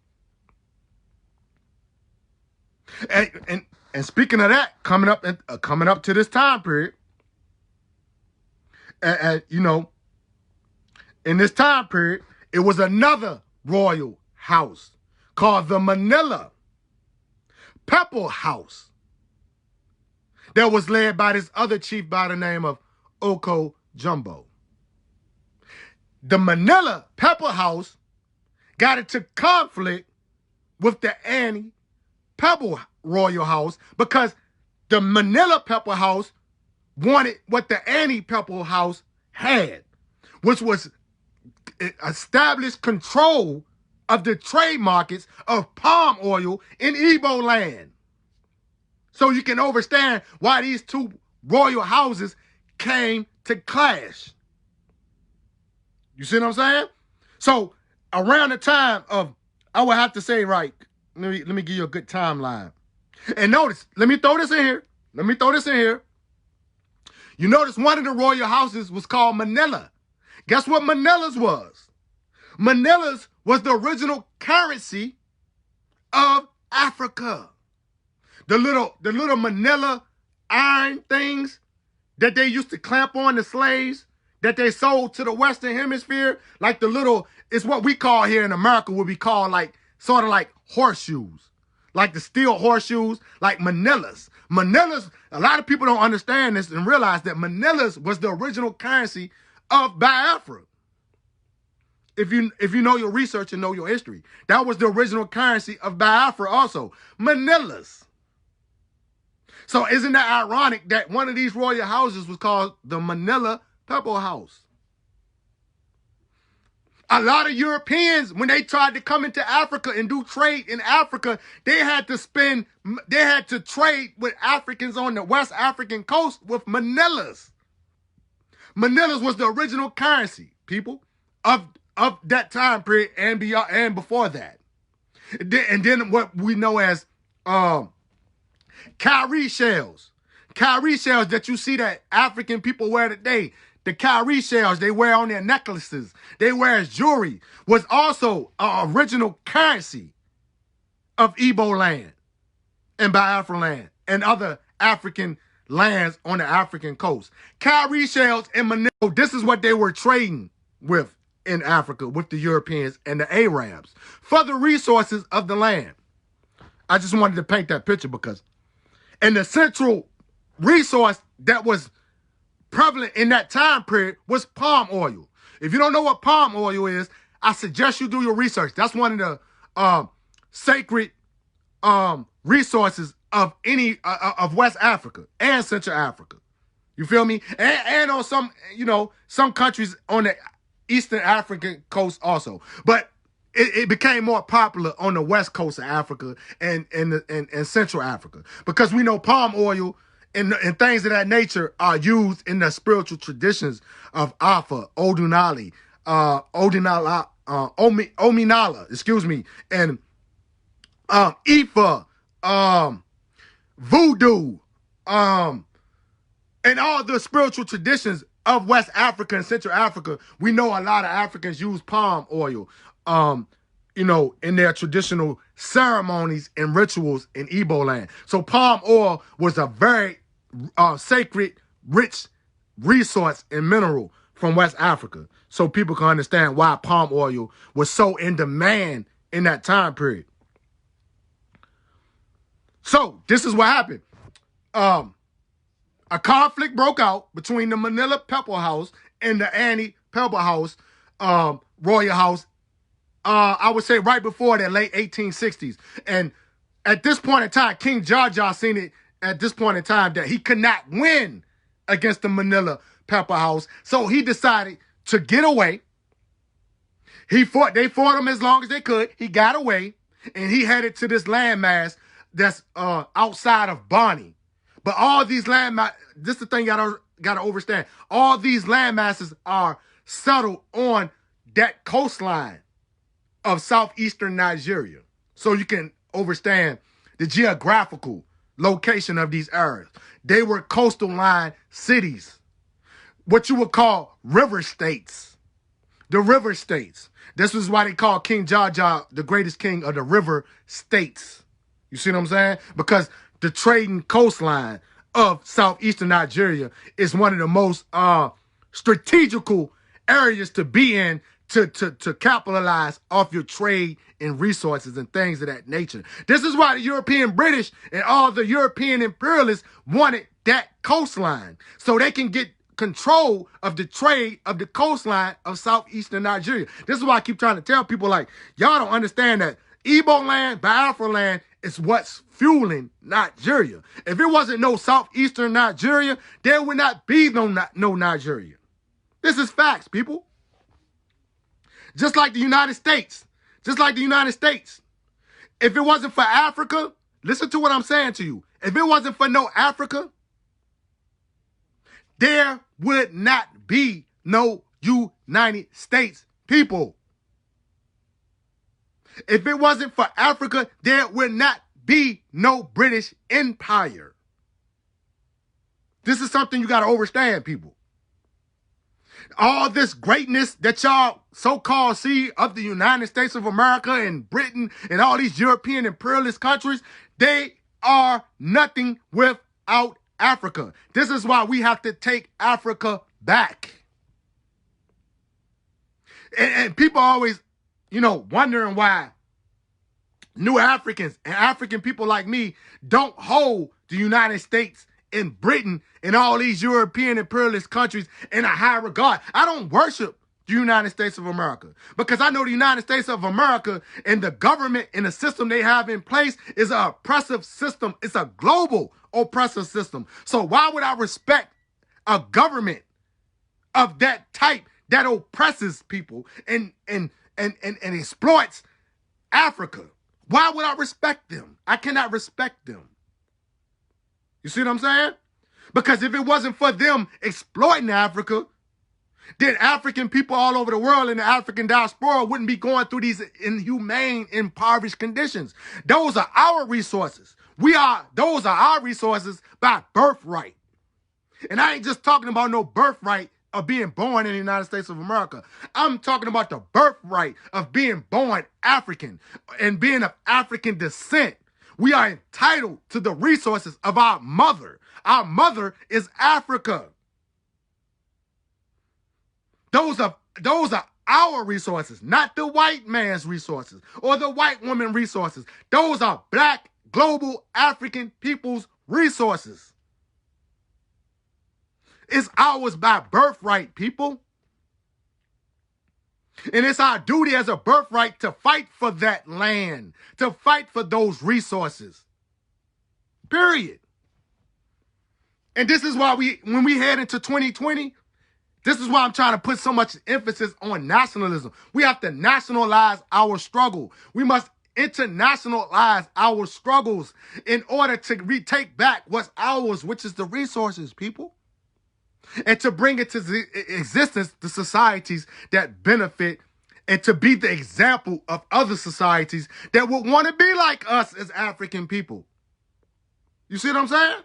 And speaking of that, coming up to this time period, you know, in this time period, it was another royal house called the Manila Pepper House that was led by this other chief by the name of Oko Jumbo. The Manila Pepper House got into conflict with the Annie Pebble Royal House because the Manila Pepper House wanted what the Annie Pepper House had, which was established control of the trade markets of palm oil in Igbo land. So you can understand why these two royal houses came to clash. You see what I'm saying? So around the time of, I would have to say, right, let me give you a good timeline. And notice, let me throw this in here. You notice one of the royal houses was called Manila. Guess what Manila's was? Manila's was the original currency of Africa. The little Manila iron things that they used to clamp on the slaves that they sold to the Western Hemisphere, like it's what we call here in America would be called like, sort of like horseshoes, like the steel horseshoes, like Manilas. Manilas, a lot of people don't understand this and realize that Manilas was the original currency of BIAFRA. If you know your research and know your history, that was the original currency of BIAFRA also, Manilas. So isn't that ironic that one of these royal houses was called the Manila Pepper House? A lot of Europeans, when they tried to come into Africa and do trade in Africa, they had to trade with Africans on the West African coast with Manilas. Manilas was the original currency, people, of that time period and beyond and before that. And then what we know as cowrie shells. Cowrie shells that you see that African people wear today. The cowrie shells they wear on their necklaces, they wear as jewelry, was also an original currency of Igbo land and Biafra land and other African lands on the African coast. Cowrie shells in Manila, this is what they were trading with in Africa with the Europeans and the Arabs for the resources of the land. I just wanted to paint that picture because, and the central resource that was prevalent in that time period was palm oil. If you don't know what palm oil is, I suggest you do your research. That's one of the sacred resources of any of West Africa and Central Africa. You feel me? And on some countries on the Eastern African coast also. But it became more popular on the West Coast of Africa and Central Africa because we know palm oil and things of that nature are used in the spiritual traditions of Alpha, Ominala, and Ifa, Voodoo, and all the spiritual traditions of West Africa and Central Africa. We know a lot of Africans use palm oil, in their traditional ceremonies and rituals in Igbo land. So palm oil was a very sacred, rich resource and mineral from West Africa, so people can understand why palm oil was so in demand in that time period. So this is what happened. A conflict broke out between the Manila Pepper House and the Annie Pepper House, Royal House. I would say right before that, late 1860s. And at this point in time, King JaJa seen it at this point in time that he could not win against the Manila Pepper House. So he decided to get away. They fought him as long as they could. He got away and he headed to this landmass that's outside of Bonny. But all these this is the thing you gotta understand. All these landmasses are settled on that coastline of southeastern Nigeria. So you can understand the geographical location of these areas. They were coastal line cities, what you would call river states. The river states. This is why they call King JaJa the greatest king of the river states. You see what I'm saying? Because the trading coastline of southeastern Nigeria is one of the most strategical areas to be in to capitalize off your trade and resources and things of that nature. This is why the European British and all the European imperialists wanted that coastline so they can get control of the trade of the coastline of southeastern Nigeria. This is why I keep trying to tell people, like, y'all don't understand that Igbo land, Biafra land is what's fueling Nigeria. If it wasn't no southeastern Nigeria, there would not be no Nigeria. This is facts, people. Just like the United States. Just like the United States. If it wasn't for Africa, listen to what I'm saying to you. If it wasn't for no Africa, there would not be no United States, people. If it wasn't for Africa, there would not be no British Empire. This is something you got to understand, people. All this greatness that y'all so-called see of the United States of America and Britain and all these European imperialist countries, they are nothing without Africa. This is why we have to take Africa back. And people always, wondering why new Africans and African people like me don't hold the United States and Britain and all these European imperialist countries in a high regard. I don't worship the United States of America because I know the United States of America and the government and the system they have in place is an oppressive system. It's a global oppressive system. So why would I respect a government of that type that oppresses people and exploits Africa? Why would I respect them? I cannot respect them. You see what I'm saying? Because if it wasn't for them exploiting Africa, then African people all over the world in the African diaspora wouldn't be going through these inhumane, impoverished conditions. Those are our resources. Those are our resources by birthright. And I ain't just talking about no birthright of being born in the United States of America. I'm talking about the birthright of being born African and being of African descent. We are entitled to the resources of our mother. Our mother is Africa. Those are our resources, not the white man's resources or the white woman resources. Those are black, global, African people's resources. It's ours by birthright, people. And it's our duty as a birthright to fight for that land, to fight for those resources. Period. And this is why when we head into 2020, this is why I'm trying to put so much emphasis on nationalism. We have to nationalize our struggle. We must internationalize our struggles in order to retake back what's ours, which is the resources, people. And to bring it to existence the societies that benefit and to be the example of other societies that would want to be like us as African people. You see what I'm saying?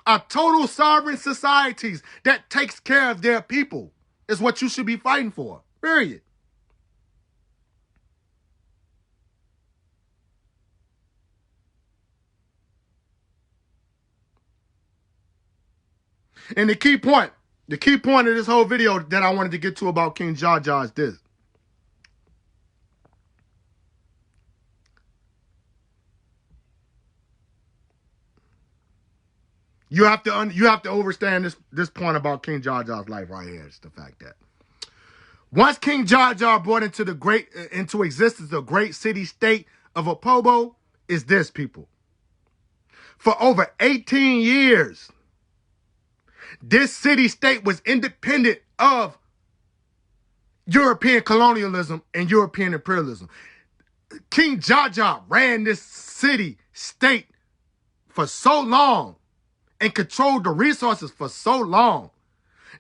A total sovereign societies that takes care of their people is what you should be fighting for. Period. And the key point The key point of this whole video that I wanted to get to about King JaJa is this. You have to understand this point about King JaJa's life right here. It's the fact that once King JaJa brought into existence the great city-state of Opobo is this, people. For over 18 years, this city-state was independent of European colonialism and European imperialism. King JaJa ran this city-state for so long and controlled the resources for so long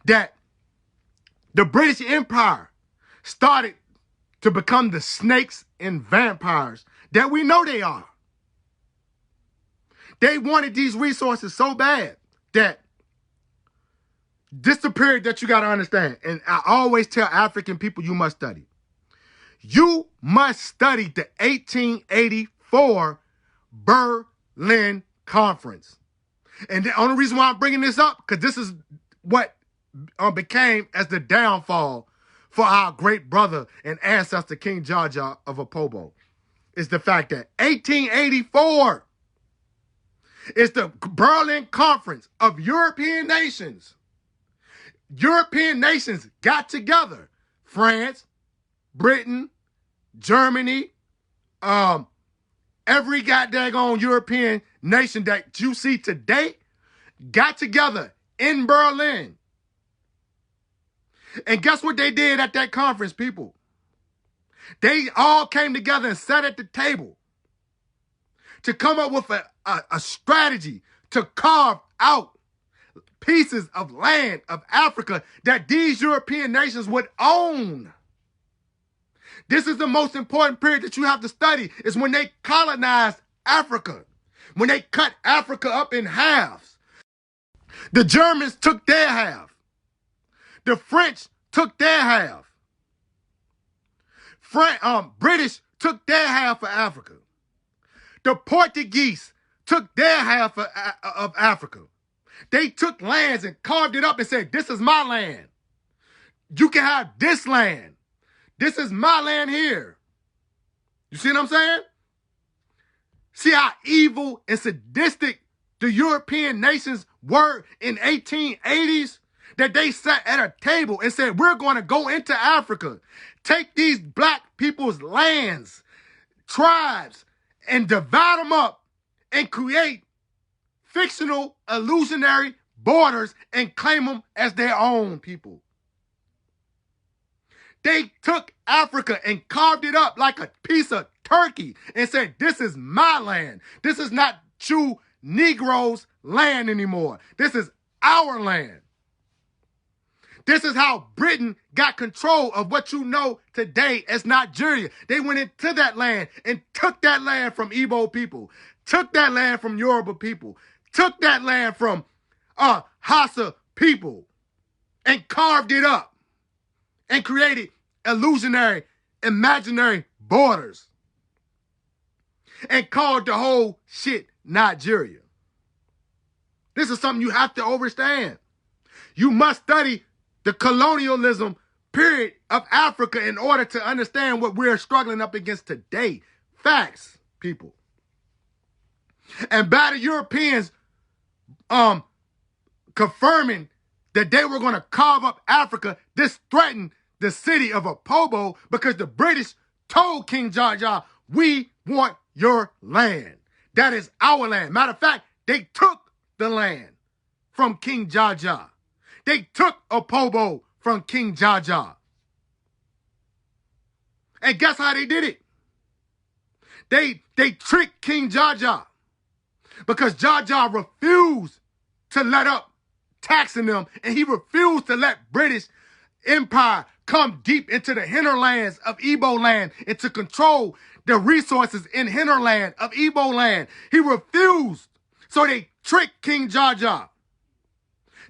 that the British Empire started to become the snakes and vampires that we know they are. They wanted these resources so bad that this is the period that you got to understand. And I always tell African people you must study. You must study the 1884 Berlin Conference. And the only reason why I'm bringing this up, because this is what became as the downfall for our great brother and ancestor King JaJa of Opobo, is the fact that 1884 is the Berlin Conference of European nations. European nations got together. France, Britain, Germany, every goddamn European nation that you see today got together in Berlin. And guess what they did at that conference, people? They all came together and sat at the table to come up with a strategy to carve out pieces of land of Africa that these European nations would own. This is the most important period that you have to study, is when they colonized Africa, when they cut Africa up in halves. The Germans took their half. The French took their half. British took their half of Africa. The Portuguese took their half of Africa. They took lands and carved it up and said, this is my land. You can have this land. This is my land here. You see what I'm saying? See how evil and sadistic the European nations were in 1880s? That they sat at a table and said, we're going to go into Africa, take these black people's lands, tribes, and divide them up and create fictional, illusionary borders and claim them as their own people. They took Africa and carved it up like a piece of turkey and said, this is my land. This is not you Negroes' land anymore. This is our land. This is how Britain got control of what you know today as Nigeria. They went into that land and took that land from Igbo people, took that land from Yoruba people, took that land from Hausa people, and carved it up and created illusionary, imaginary borders and called the whole shit Nigeria. This is something you have to understand. You must study the colonialism period of Africa in order to understand what we're struggling up against today. Facts, people. And by the Europeans confirming that they were going to carve up Africa, this threatened the city of Opobo because the British told King JaJa, we want your land. That is our land. Matter of fact, they took the land from King JaJa. They took Opobo from King JaJa. And guess how they did it? They tricked King JaJa because JaJa refused to let up taxing them, and he refused to let British Empire come deep into the hinterlands of Igbo land and to control the resources in hinterland of Igbo land. He refused. So they tricked King JaJa,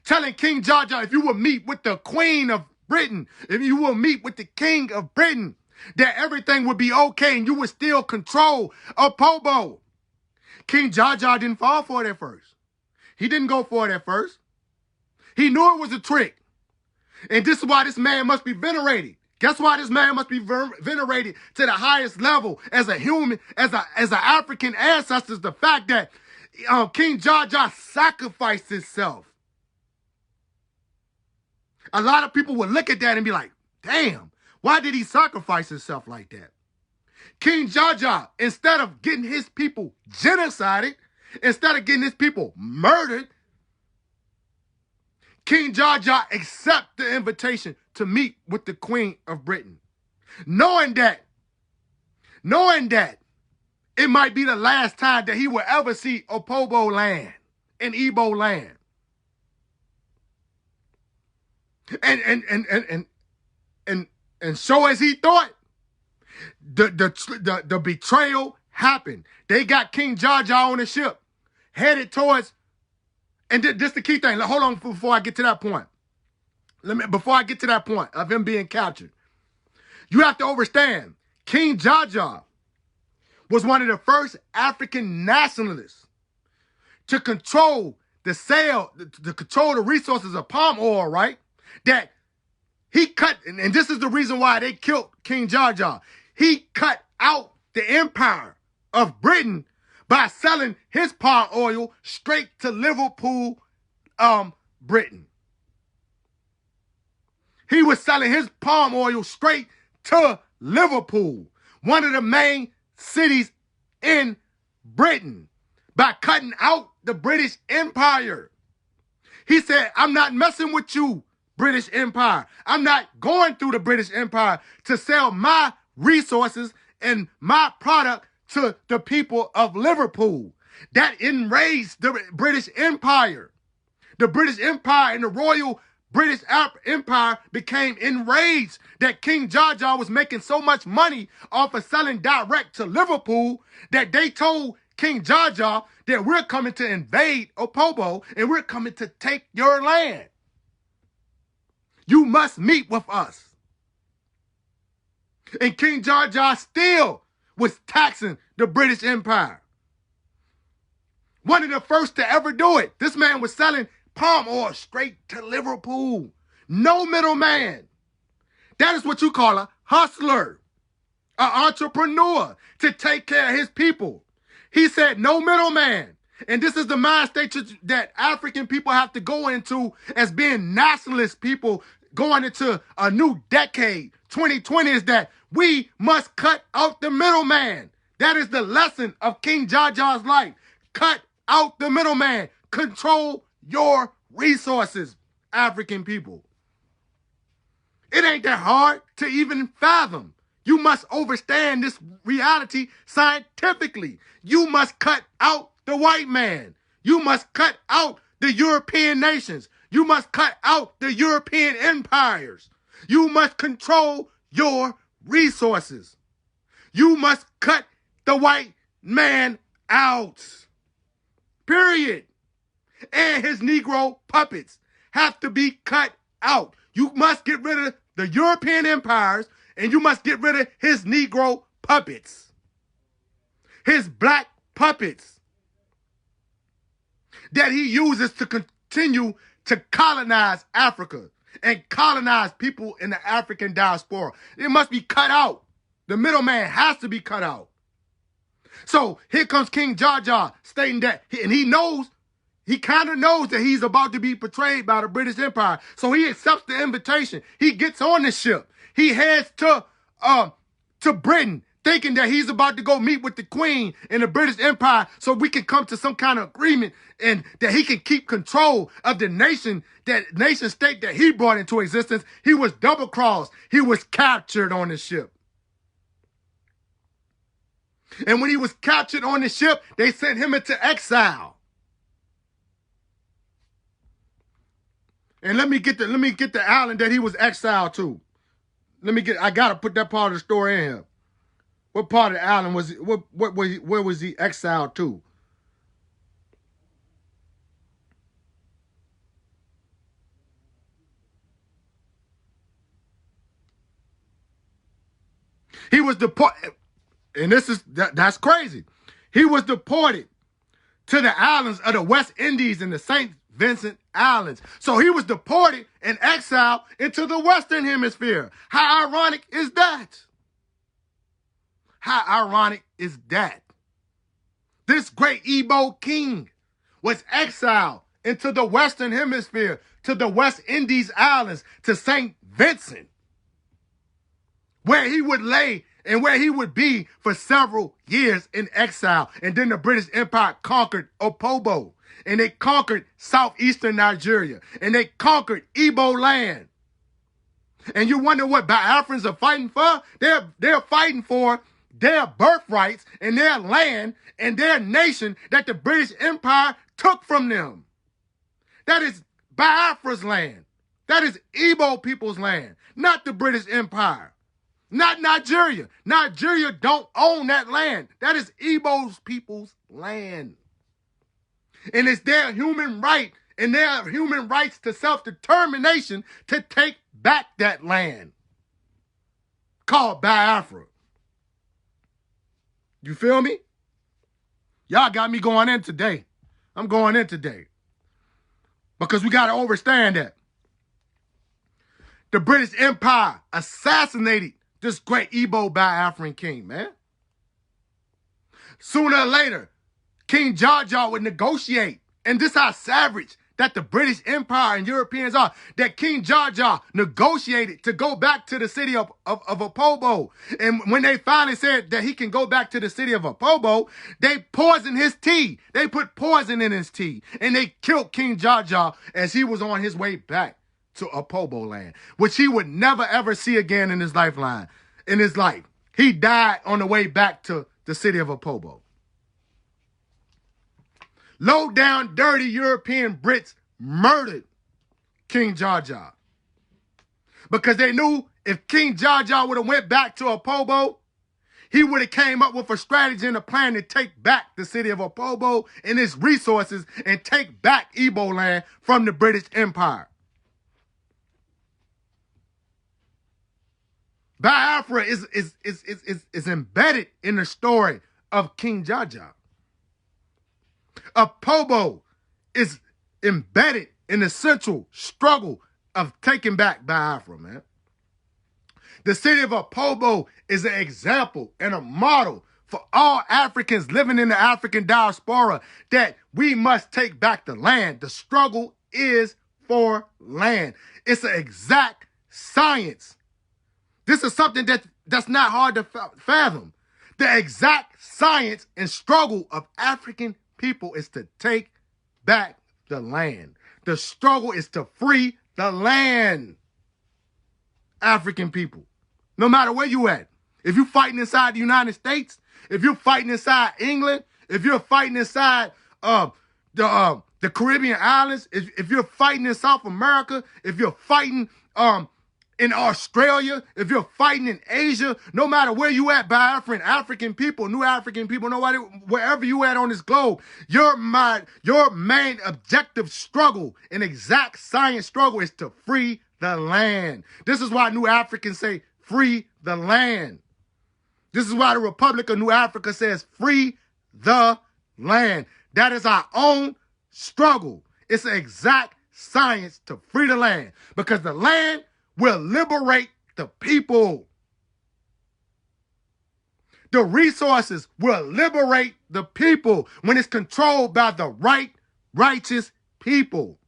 telling King JaJa, if you will meet with the Queen of Britain, if you will meet with the King of Britain, that everything would be okay and you would still control Opobo. King JaJa didn't fall for it at first. He didn't go for it at first. He knew it was a trick. And this is why this man must be venerated. Guess why this man must be venerated to the highest level as a human, as an African ancestor? The fact that King JaJa sacrificed himself. A lot of people would look at that and be like, damn, why did he sacrifice himself like that? King JaJa, instead of getting his people genocided, instead of getting his people murdered, King JaJa accepted the invitation to meet with the Queen of Britain, knowing that it might be the last time that he will ever see Opobo land and Igbo land. And so as he thought, the betrayal happened. They got King JaJa on the ship, headed towards, and this the key thing. Hold on before I get to that point. Before I get to that point of him being captured, you have to understand, King JaJa was one of the first African nationalists to control the sale, to control the resources of palm oil, right? That he cut, and this is the reason why they killed King JaJa. He cut out the empire of Britain by selling his palm oil straight to Liverpool, Britain. He was selling his palm oil straight to Liverpool, one of the main cities in Britain, by cutting out the British Empire. He said, I'm not messing with you, British Empire. I'm not going through the British Empire to sell my resources and my product to the people of Liverpool. That enraged the British Empire. The British Empire and the Royal British Empire became enraged that King JaJa was making so much money off of selling direct to Liverpool that they told King JaJa that we're coming to invade Opobo and we're coming to take your land. You must meet with us. And King JaJa still was taxing the British Empire. One of the first to ever do it. This man was selling palm oil straight to Liverpool. No middleman. That is what you call a hustler, an entrepreneur, to take care of his people. He said no middleman. And this is the mind state that African people have to go into as being nationalist people going into a new decade. 2020 is that we must cut out the middleman. That is the lesson of King JaJa's life. Cut out the middleman. Control your resources, African people. It ain't that hard to even fathom. You must understand this reality scientifically. You must cut out the white man. You must cut out the European nations. You must cut out the European empires. You must control your resources. You must cut the white man out. Period. And his Negro puppets have to be cut out. You must get rid of the European empires and you must get rid of his Negro puppets. His black puppets that he uses to continue to colonize Africa and colonize people in the African diaspora. It must be cut out. The middleman has to be cut out. So here comes King JaJa stating that, and he kind of knows that he's about to be betrayed by the British Empire. So he accepts the invitation. He gets on the ship. He heads to Britain, thinking that he's about to go meet with the Queen in the British Empire so we can come to some kind of agreement and that he can keep control of the nation state that he brought into existence. He was double-crossed. He was captured on the ship. And when he was captured on the ship, they sent him into exile. And let me get the island that he was exiled to. I gotta put that part of the story in here. What part of the island was he, where was he exiled to? He was deported, and that's crazy. He was deported to the islands of the West Indies and the St. Vincent Islands. So he was deported and exiled into the Western Hemisphere. How ironic is that? How ironic is that? This great Igbo king was exiled into the Western Hemisphere, to the West Indies Islands, to St. Vincent, where he would lay and where he would be for several years in exile. And then the British Empire conquered Opobo, and they conquered southeastern Nigeria, and they conquered Igbo land. And you wonder what Biafrans are fighting for? They're fighting for their birthrights and their land and their nation that the British Empire took from them. That is Biafra's land. That is Igbo people's land, not the British Empire. Not Nigeria. Nigeria don't own that land. That is Igbo's people's land. And it's their human right and their human rights to self-determination to take back that land, called Biafra. You feel me? Y'all got me going in today. I'm going in today. Because we got to understand that the British Empire assassinated this great Igbo Biafran king, man. Sooner or later, King JaJa would negotiate. And this is how savage that the British Empire and Europeans are, that King JaJa negotiated to go back to the city of Opobo. And when they finally said that he can go back to the city of Opobo, they poisoned his tea. They put poison in his tea. And they killed King JaJa as he was on his way back to Opobo land, which he would never ever see again in his lifeline, in his life. He died on the way back to the city of Opobo. Low down, dirty European Brits murdered King JaJa because they knew if King JaJa would have went back to Opobo, he would have came up with a strategy and a plan to take back the city of Opobo and its resources and take back Igbo land from the British Empire. Biafra is embedded in the story of King JaJa. Opobo is embedded in the central struggle of taking back Biafra, man. The city of Opobo is an example and a model for all Africans living in the African diaspora that we must take back the land. The struggle is for land. It's an exact science. This is something that's not hard to fathom. The exact science and struggle of African people is to take back the land. The struggle is to free the land. African people, no matter where you at, if you're fighting inside the United States, if you're fighting inside England, if you're fighting inside the Caribbean islands, if you're fighting in South America, if you're fighting in Australia, if you're fighting in Asia, no matter where you at, Biafran, African people, new African people, nobody, wherever you at on this globe, your main objective struggle, an exact science struggle, is to free the land. This is why New Africans say, free the land. This is why the Republic of New Africa says, free the land. That is our own struggle. It's an exact science to free the land, because the land will liberate the people. The resources will liberate the people when it's controlled by the right, righteous people.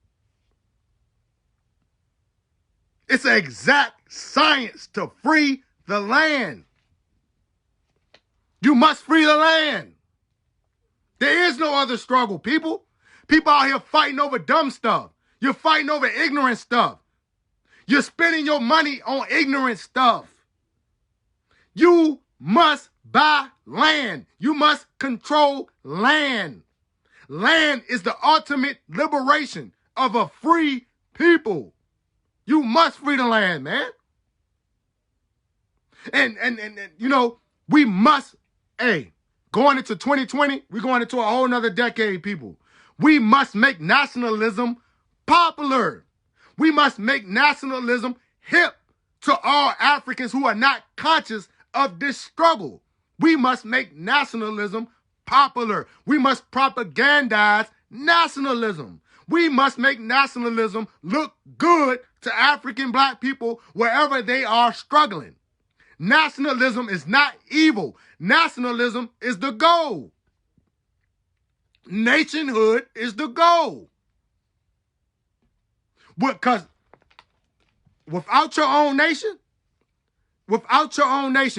It's an exact science to free the land. You must free the land. There is no other struggle, people. People out here fighting over dumb stuff. You're fighting over ignorant stuff. You're spending your money on ignorant stuff. You must buy land. You must control land. Land is the ultimate liberation of a free people. You must free the land, man. And you know, we must, going into 2020, we're going into a whole nother decade, people. We must make nationalism popular. We must make nationalism hip to all Africans who are not conscious of this struggle. We must make nationalism popular. We must propagandize nationalism. We must make nationalism look good to African black people wherever they are struggling. Nationalism is not evil. Nationalism is the goal. Nationhood is the goal. Because without your own nation,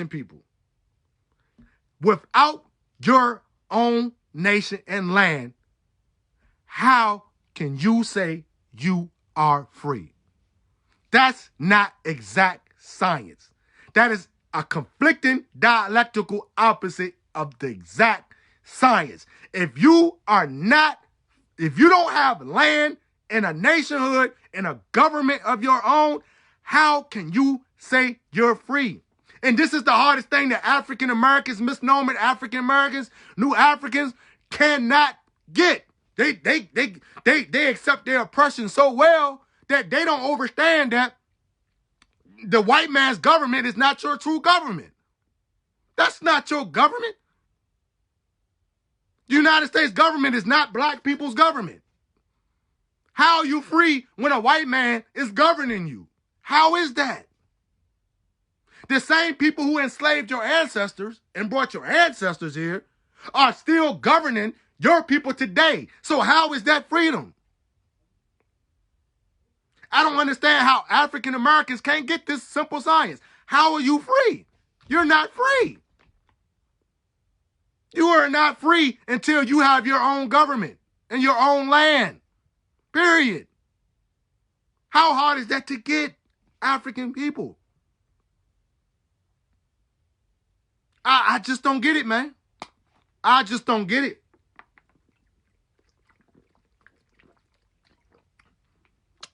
people, without your own nation and land, how can you say you are free? That's not exact science. That is a conflicting dialectical opposite of the exact science. If you don't have land and a nationhood and a government of your own, how can you say you're free? And this is the hardest thing that African Americans, misnomered African Americans, new Africans cannot get. They accept their oppression so well that they don't understand that the white man's government is not your true government. That's not your government. The United States government is not black people's government. How are you free when a white man is governing you? How is that? The same people who enslaved your ancestors and brought your ancestors here are still governing your people today. So how is that freedom? I don't understand how African Americans can't get this simple science. How are you free? You're not free. You are not free until you have your own government and your own land. Period. How hard is that to get, African people? I just don't get it, man. I just don't get it.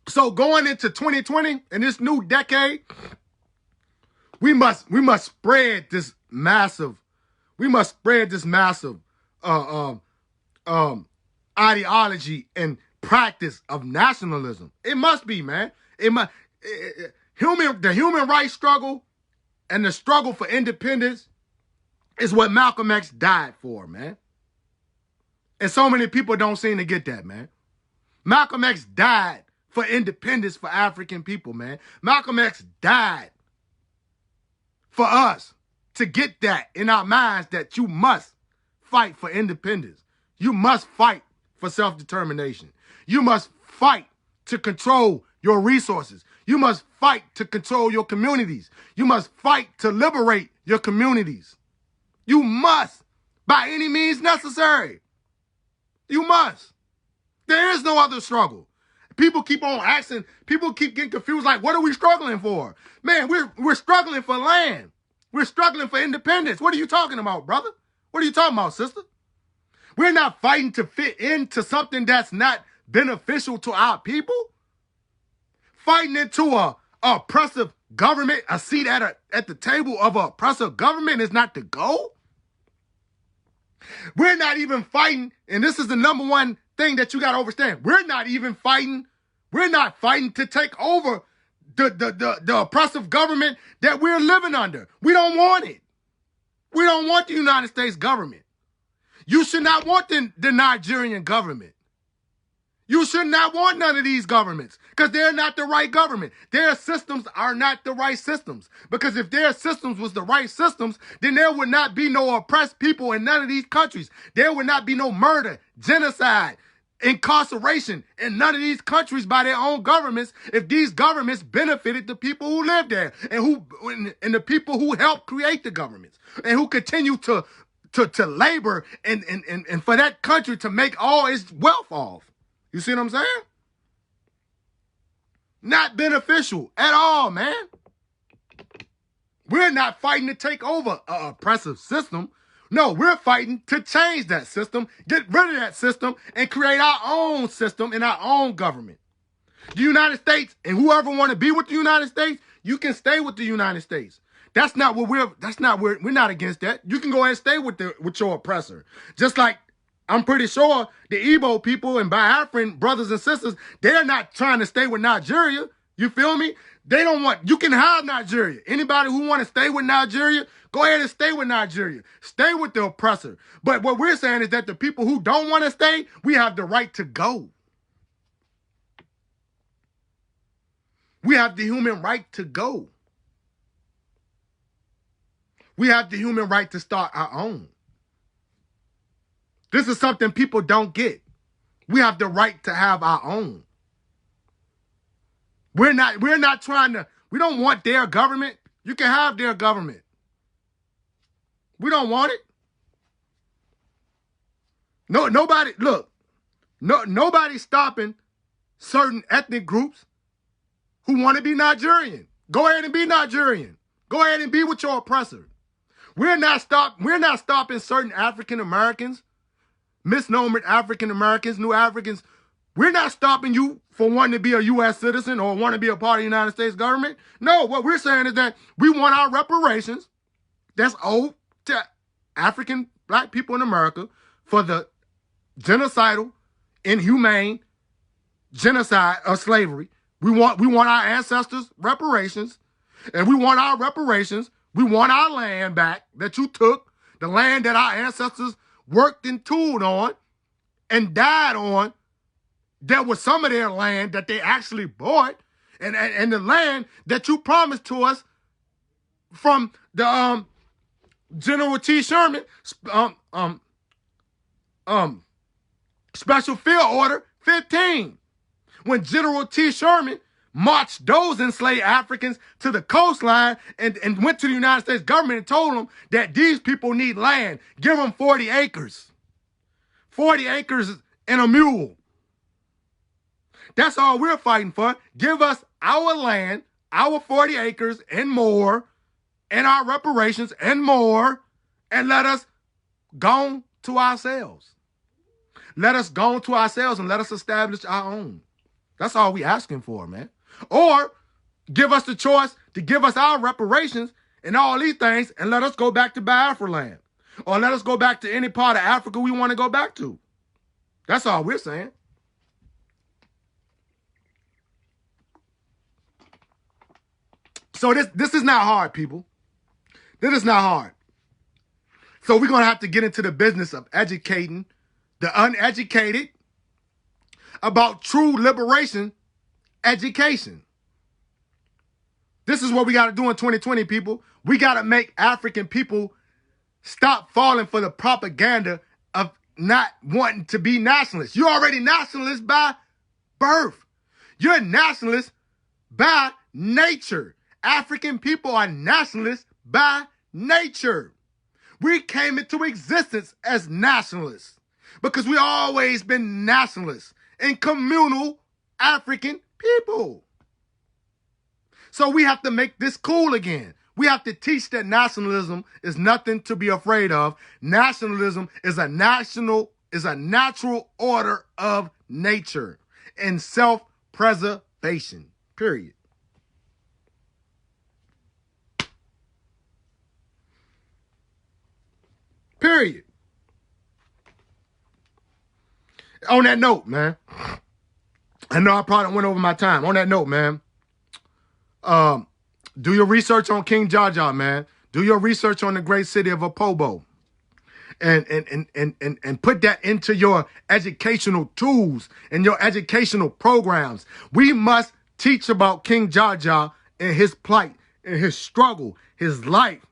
So going into 2020 and this new decade, we must spread this massive ideology and practice of nationalism. It must be, man. The human rights struggle and the struggle for independence is what Malcolm X died for, man. And so many people don't seem to get that, man. Malcolm X died for independence for African people, man. Malcolm X died for us to get that in our minds that you must fight for independence. You must fight for self-determination. You must fight to control your resources. You must fight to control your communities. You must fight to liberate your communities. You must, by any means necessary. You must. There is no other struggle. People keep on asking, people keep getting confused, like, what are we struggling for? Man, we're struggling for land. We're struggling for independence. What are you talking about, brother? What are you talking about, sister? We're not fighting to fit into something that's not beneficial to our people. Fighting into a oppressive government, a seat at the table of an oppressive government is not the goal. We're not even fighting, and this is the number one thing that you got to understand. We're not fighting to take over the oppressive government that we're living under. We don't want it. We don't want the United States government. You should not want the Nigerian government. You should not want none of these governments because they're not the right government. Their systems are not the right systems. Because if their systems was the right systems, then there would not be no oppressed people in none of these countries. There would not be no murder, genocide, incarceration in none of these countries by their own governments if these governments benefited the people who live there and the people who helped create the governments and who continue to labor and for that country to make all its wealth off. You see what I'm saying? Not beneficial at all, man. We're not fighting to take over an oppressive system. No, we're fighting to change that system, get rid of that system, and create our own system and our own government. The United States, and whoever want to be with the United States, you can stay with the United States. We're not against that. You can go ahead and stay with your oppressor. Just like I'm pretty sure the Igbo people and Biafran brothers and sisters, they're not trying to stay with Nigeria. You feel me? They don't want, you can have Nigeria. Anybody who want to stay with Nigeria, go ahead and stay with Nigeria. Stay with the oppressor. But what we're saying is that the people who don't want to stay, we have the right to go. We have the human right to go. We have the human right to start our own. This is something people don't get. We have the right to have our own. We're not trying to, we don't want their government. You can have their government. We don't want it. Nobody, look, nobody's stopping certain ethnic groups who want to be Nigerian. Go ahead and be Nigerian. Go ahead and be with your oppressor. We're not stopping certain African Americans, misnomered African Americans, new Africans. We're not stopping you for wanting to be a U.S. citizen or want to be a part of the United States government. No, what we're saying is that we want our reparations that's owed to African black people in America for the genocidal, inhumane genocide of slavery. We want our ancestors' reparations, and we want our reparations. We want our land back that you took, the land that our ancestors worked and tooled on and died on. There was some of their land that they actually bought, and the land that you promised to us from the General T. Sherman Special Field Order 15. When General T. Sherman marched those enslaved Africans to the coastline and went to the United States government and told them that these people need land. Give them 40 acres. 40 acres and a mule. That's all we're fighting for. Give us our land, our 40 acres and more, and our reparations and more, and let us go to ourselves. Let us go to ourselves and let us establish our own. That's all we asking for, man. Or give us the choice to give us our reparations and all these things and let us go back to BIAFRA land. Or let us go back to any part of Africa we want to go back to. That's all we're saying. So this is not hard, people. This is not hard. So we're going to have to get into the business of educating the uneducated about true liberation education. This is what we got to do in 2020, people. We got to make African people stop falling for the propaganda of not wanting to be nationalists. You're already nationalist by birth. You're nationalist by nature. African people are nationalists by nature. We came into existence as nationalists because we always been nationalists and communal African people. So we have to make this cool again. We have to teach that nationalism is nothing to be afraid of. Nationalism is a natural order of nature and self-preservation. Period. Period. On that note, man, I know I probably went over my time. On that note, man, do your research on King JaJa, man. Do your research on the great city of Opobo. And put that into your educational tools and your educational programs. We must teach about King JaJa and his plight and his struggle, his life.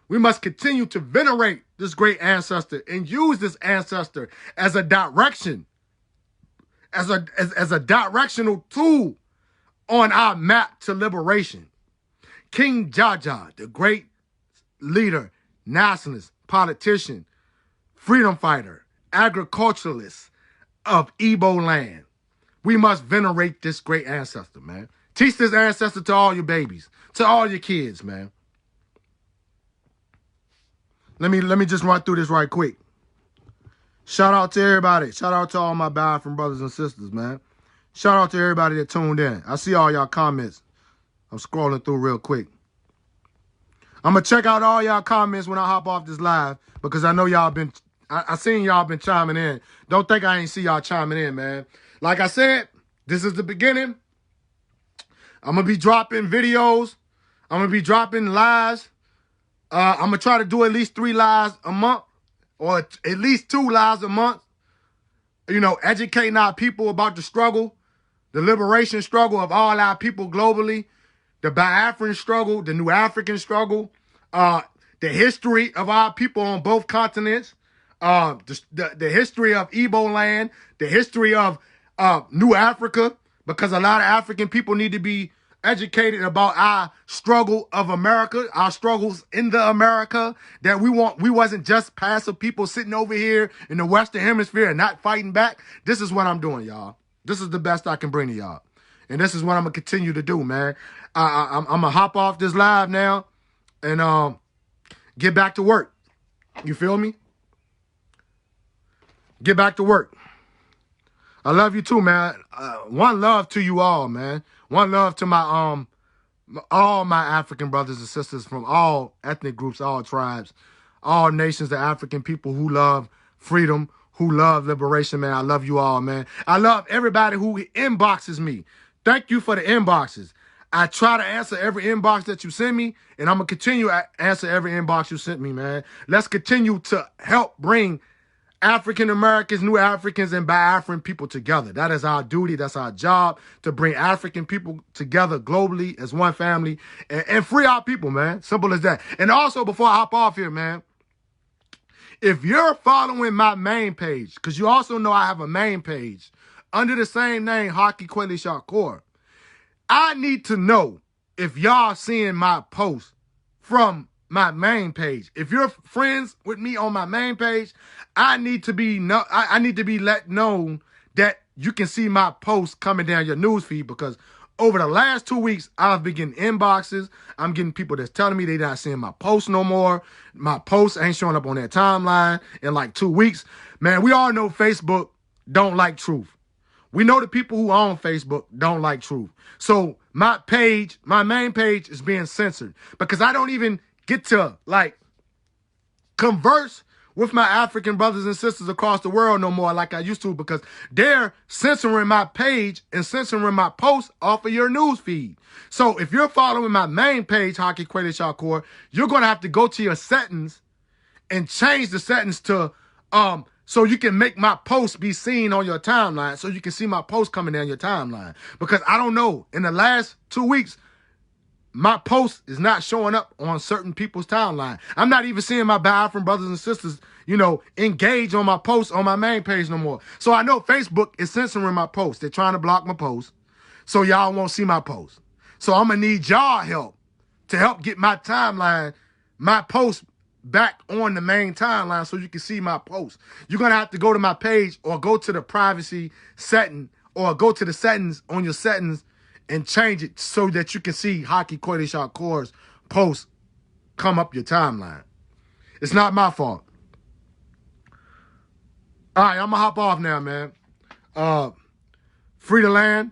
We must continue to venerate this great ancestor and use this ancestor as a direction, as a directional tool on our map to liberation. King JaJa, the great leader, nationalist, politician, freedom fighter, agriculturalist of Igbo land. We must venerate this great ancestor, man. Teach this ancestor to all your babies, to all your kids, man. Let me just run through this right quick. Shout out to everybody. Shout out to all my BIAFRA brothers and sisters, man. Shout out to everybody that tuned in. I see all y'all comments. I'm scrolling through real quick. I'm going to check out all y'all comments when I hop off this live because I know y'all been, I seen y'all been chiming in. Don't think I ain't see y'all chiming in, man. Like I said, this is the beginning I'm going to be dropping videos. I'm going to be dropping lives. I'm going to try to do at least 3 lives a month or at least 2 lives a month. You know, educating our people about the struggle, the liberation struggle of all our people globally, the BIAFRA struggle, the New African struggle, the history of our people on both continents, the history of Igbo land, the history of New Africa, because a lot of African people need to be educated about our struggle of America, our struggles in the America that we wasn't just passive people sitting over here in the Western Hemisphere and not fighting back. This is what I'm doing, y'all. This is the best I can bring to y'all. And this is what I'm going to continue to do, man. I'm going to hop off this live now and get back to work. You feel me? Get back to work. I love you too, man. One love to you all, man. One love to my all my African brothers and sisters from all ethnic groups, all tribes, all nations of African people who love freedom, who love liberation, man. I love you all, man. I love everybody who inboxes me. Thank you for the inboxes. I try to answer every inbox that you send me, and I'm going to continue to answer every inbox you sent me, man. Let's continue to help bring African Americans, New Africans, and Biafran people together. That is our duty. That's our job, to bring African people together globally as one family and free our people, man. Simple as that. And also, before I hop off here, man, if you're following my main page, because you also know I have a main page under the same name, Haki Kweli Shakur, I need to know if y'all seeing my post from my main page. If you're friends with me on my main page, I need to be let known that you can see my posts coming down your news feed, because over the last 2 weeks, I've been getting inboxes. I'm getting people that's telling me they're not seeing my posts no more. My posts ain't showing up on their timeline in like 2 weeks. Man, we all know Facebook don't like truth. We know the people who own Facebook don't like truth. So my page, my main page, is being censored because I don't even get to like converse with my African brothers and sisters across the world no more like I used to, because they're censoring my page and censoring my posts off of your news feed. So if you're following my main page, Haki Kweli Shakur, you're going to have to go to your settings and change the settings to so you can make my posts be seen on your timeline, so you can see my posts coming down your timeline. Because I don't know, in the last 2 weeks, my post is not showing up on certain people's timeline. I'm not even seeing my Biafran brothers and sisters, you know, engage on my posts on my main page no more. So I know Facebook is censoring my posts. They're trying to block my posts, so y'all won't see my posts. So I'm going to need y'all help to help get my timeline, my posts back on the main timeline so you can see my posts. You're going to have to go to my page or go to the privacy setting or go to the settings on your settings and change it so that you can see Haki Kweli Shakur's posts come up your timeline. It's not my fault. All right, I'm going to hop off now, man. Free the land,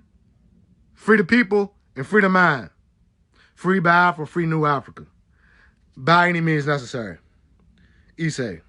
free the people, and free the mind. Free Biafra, free New Africa. By any means necessary. Ise.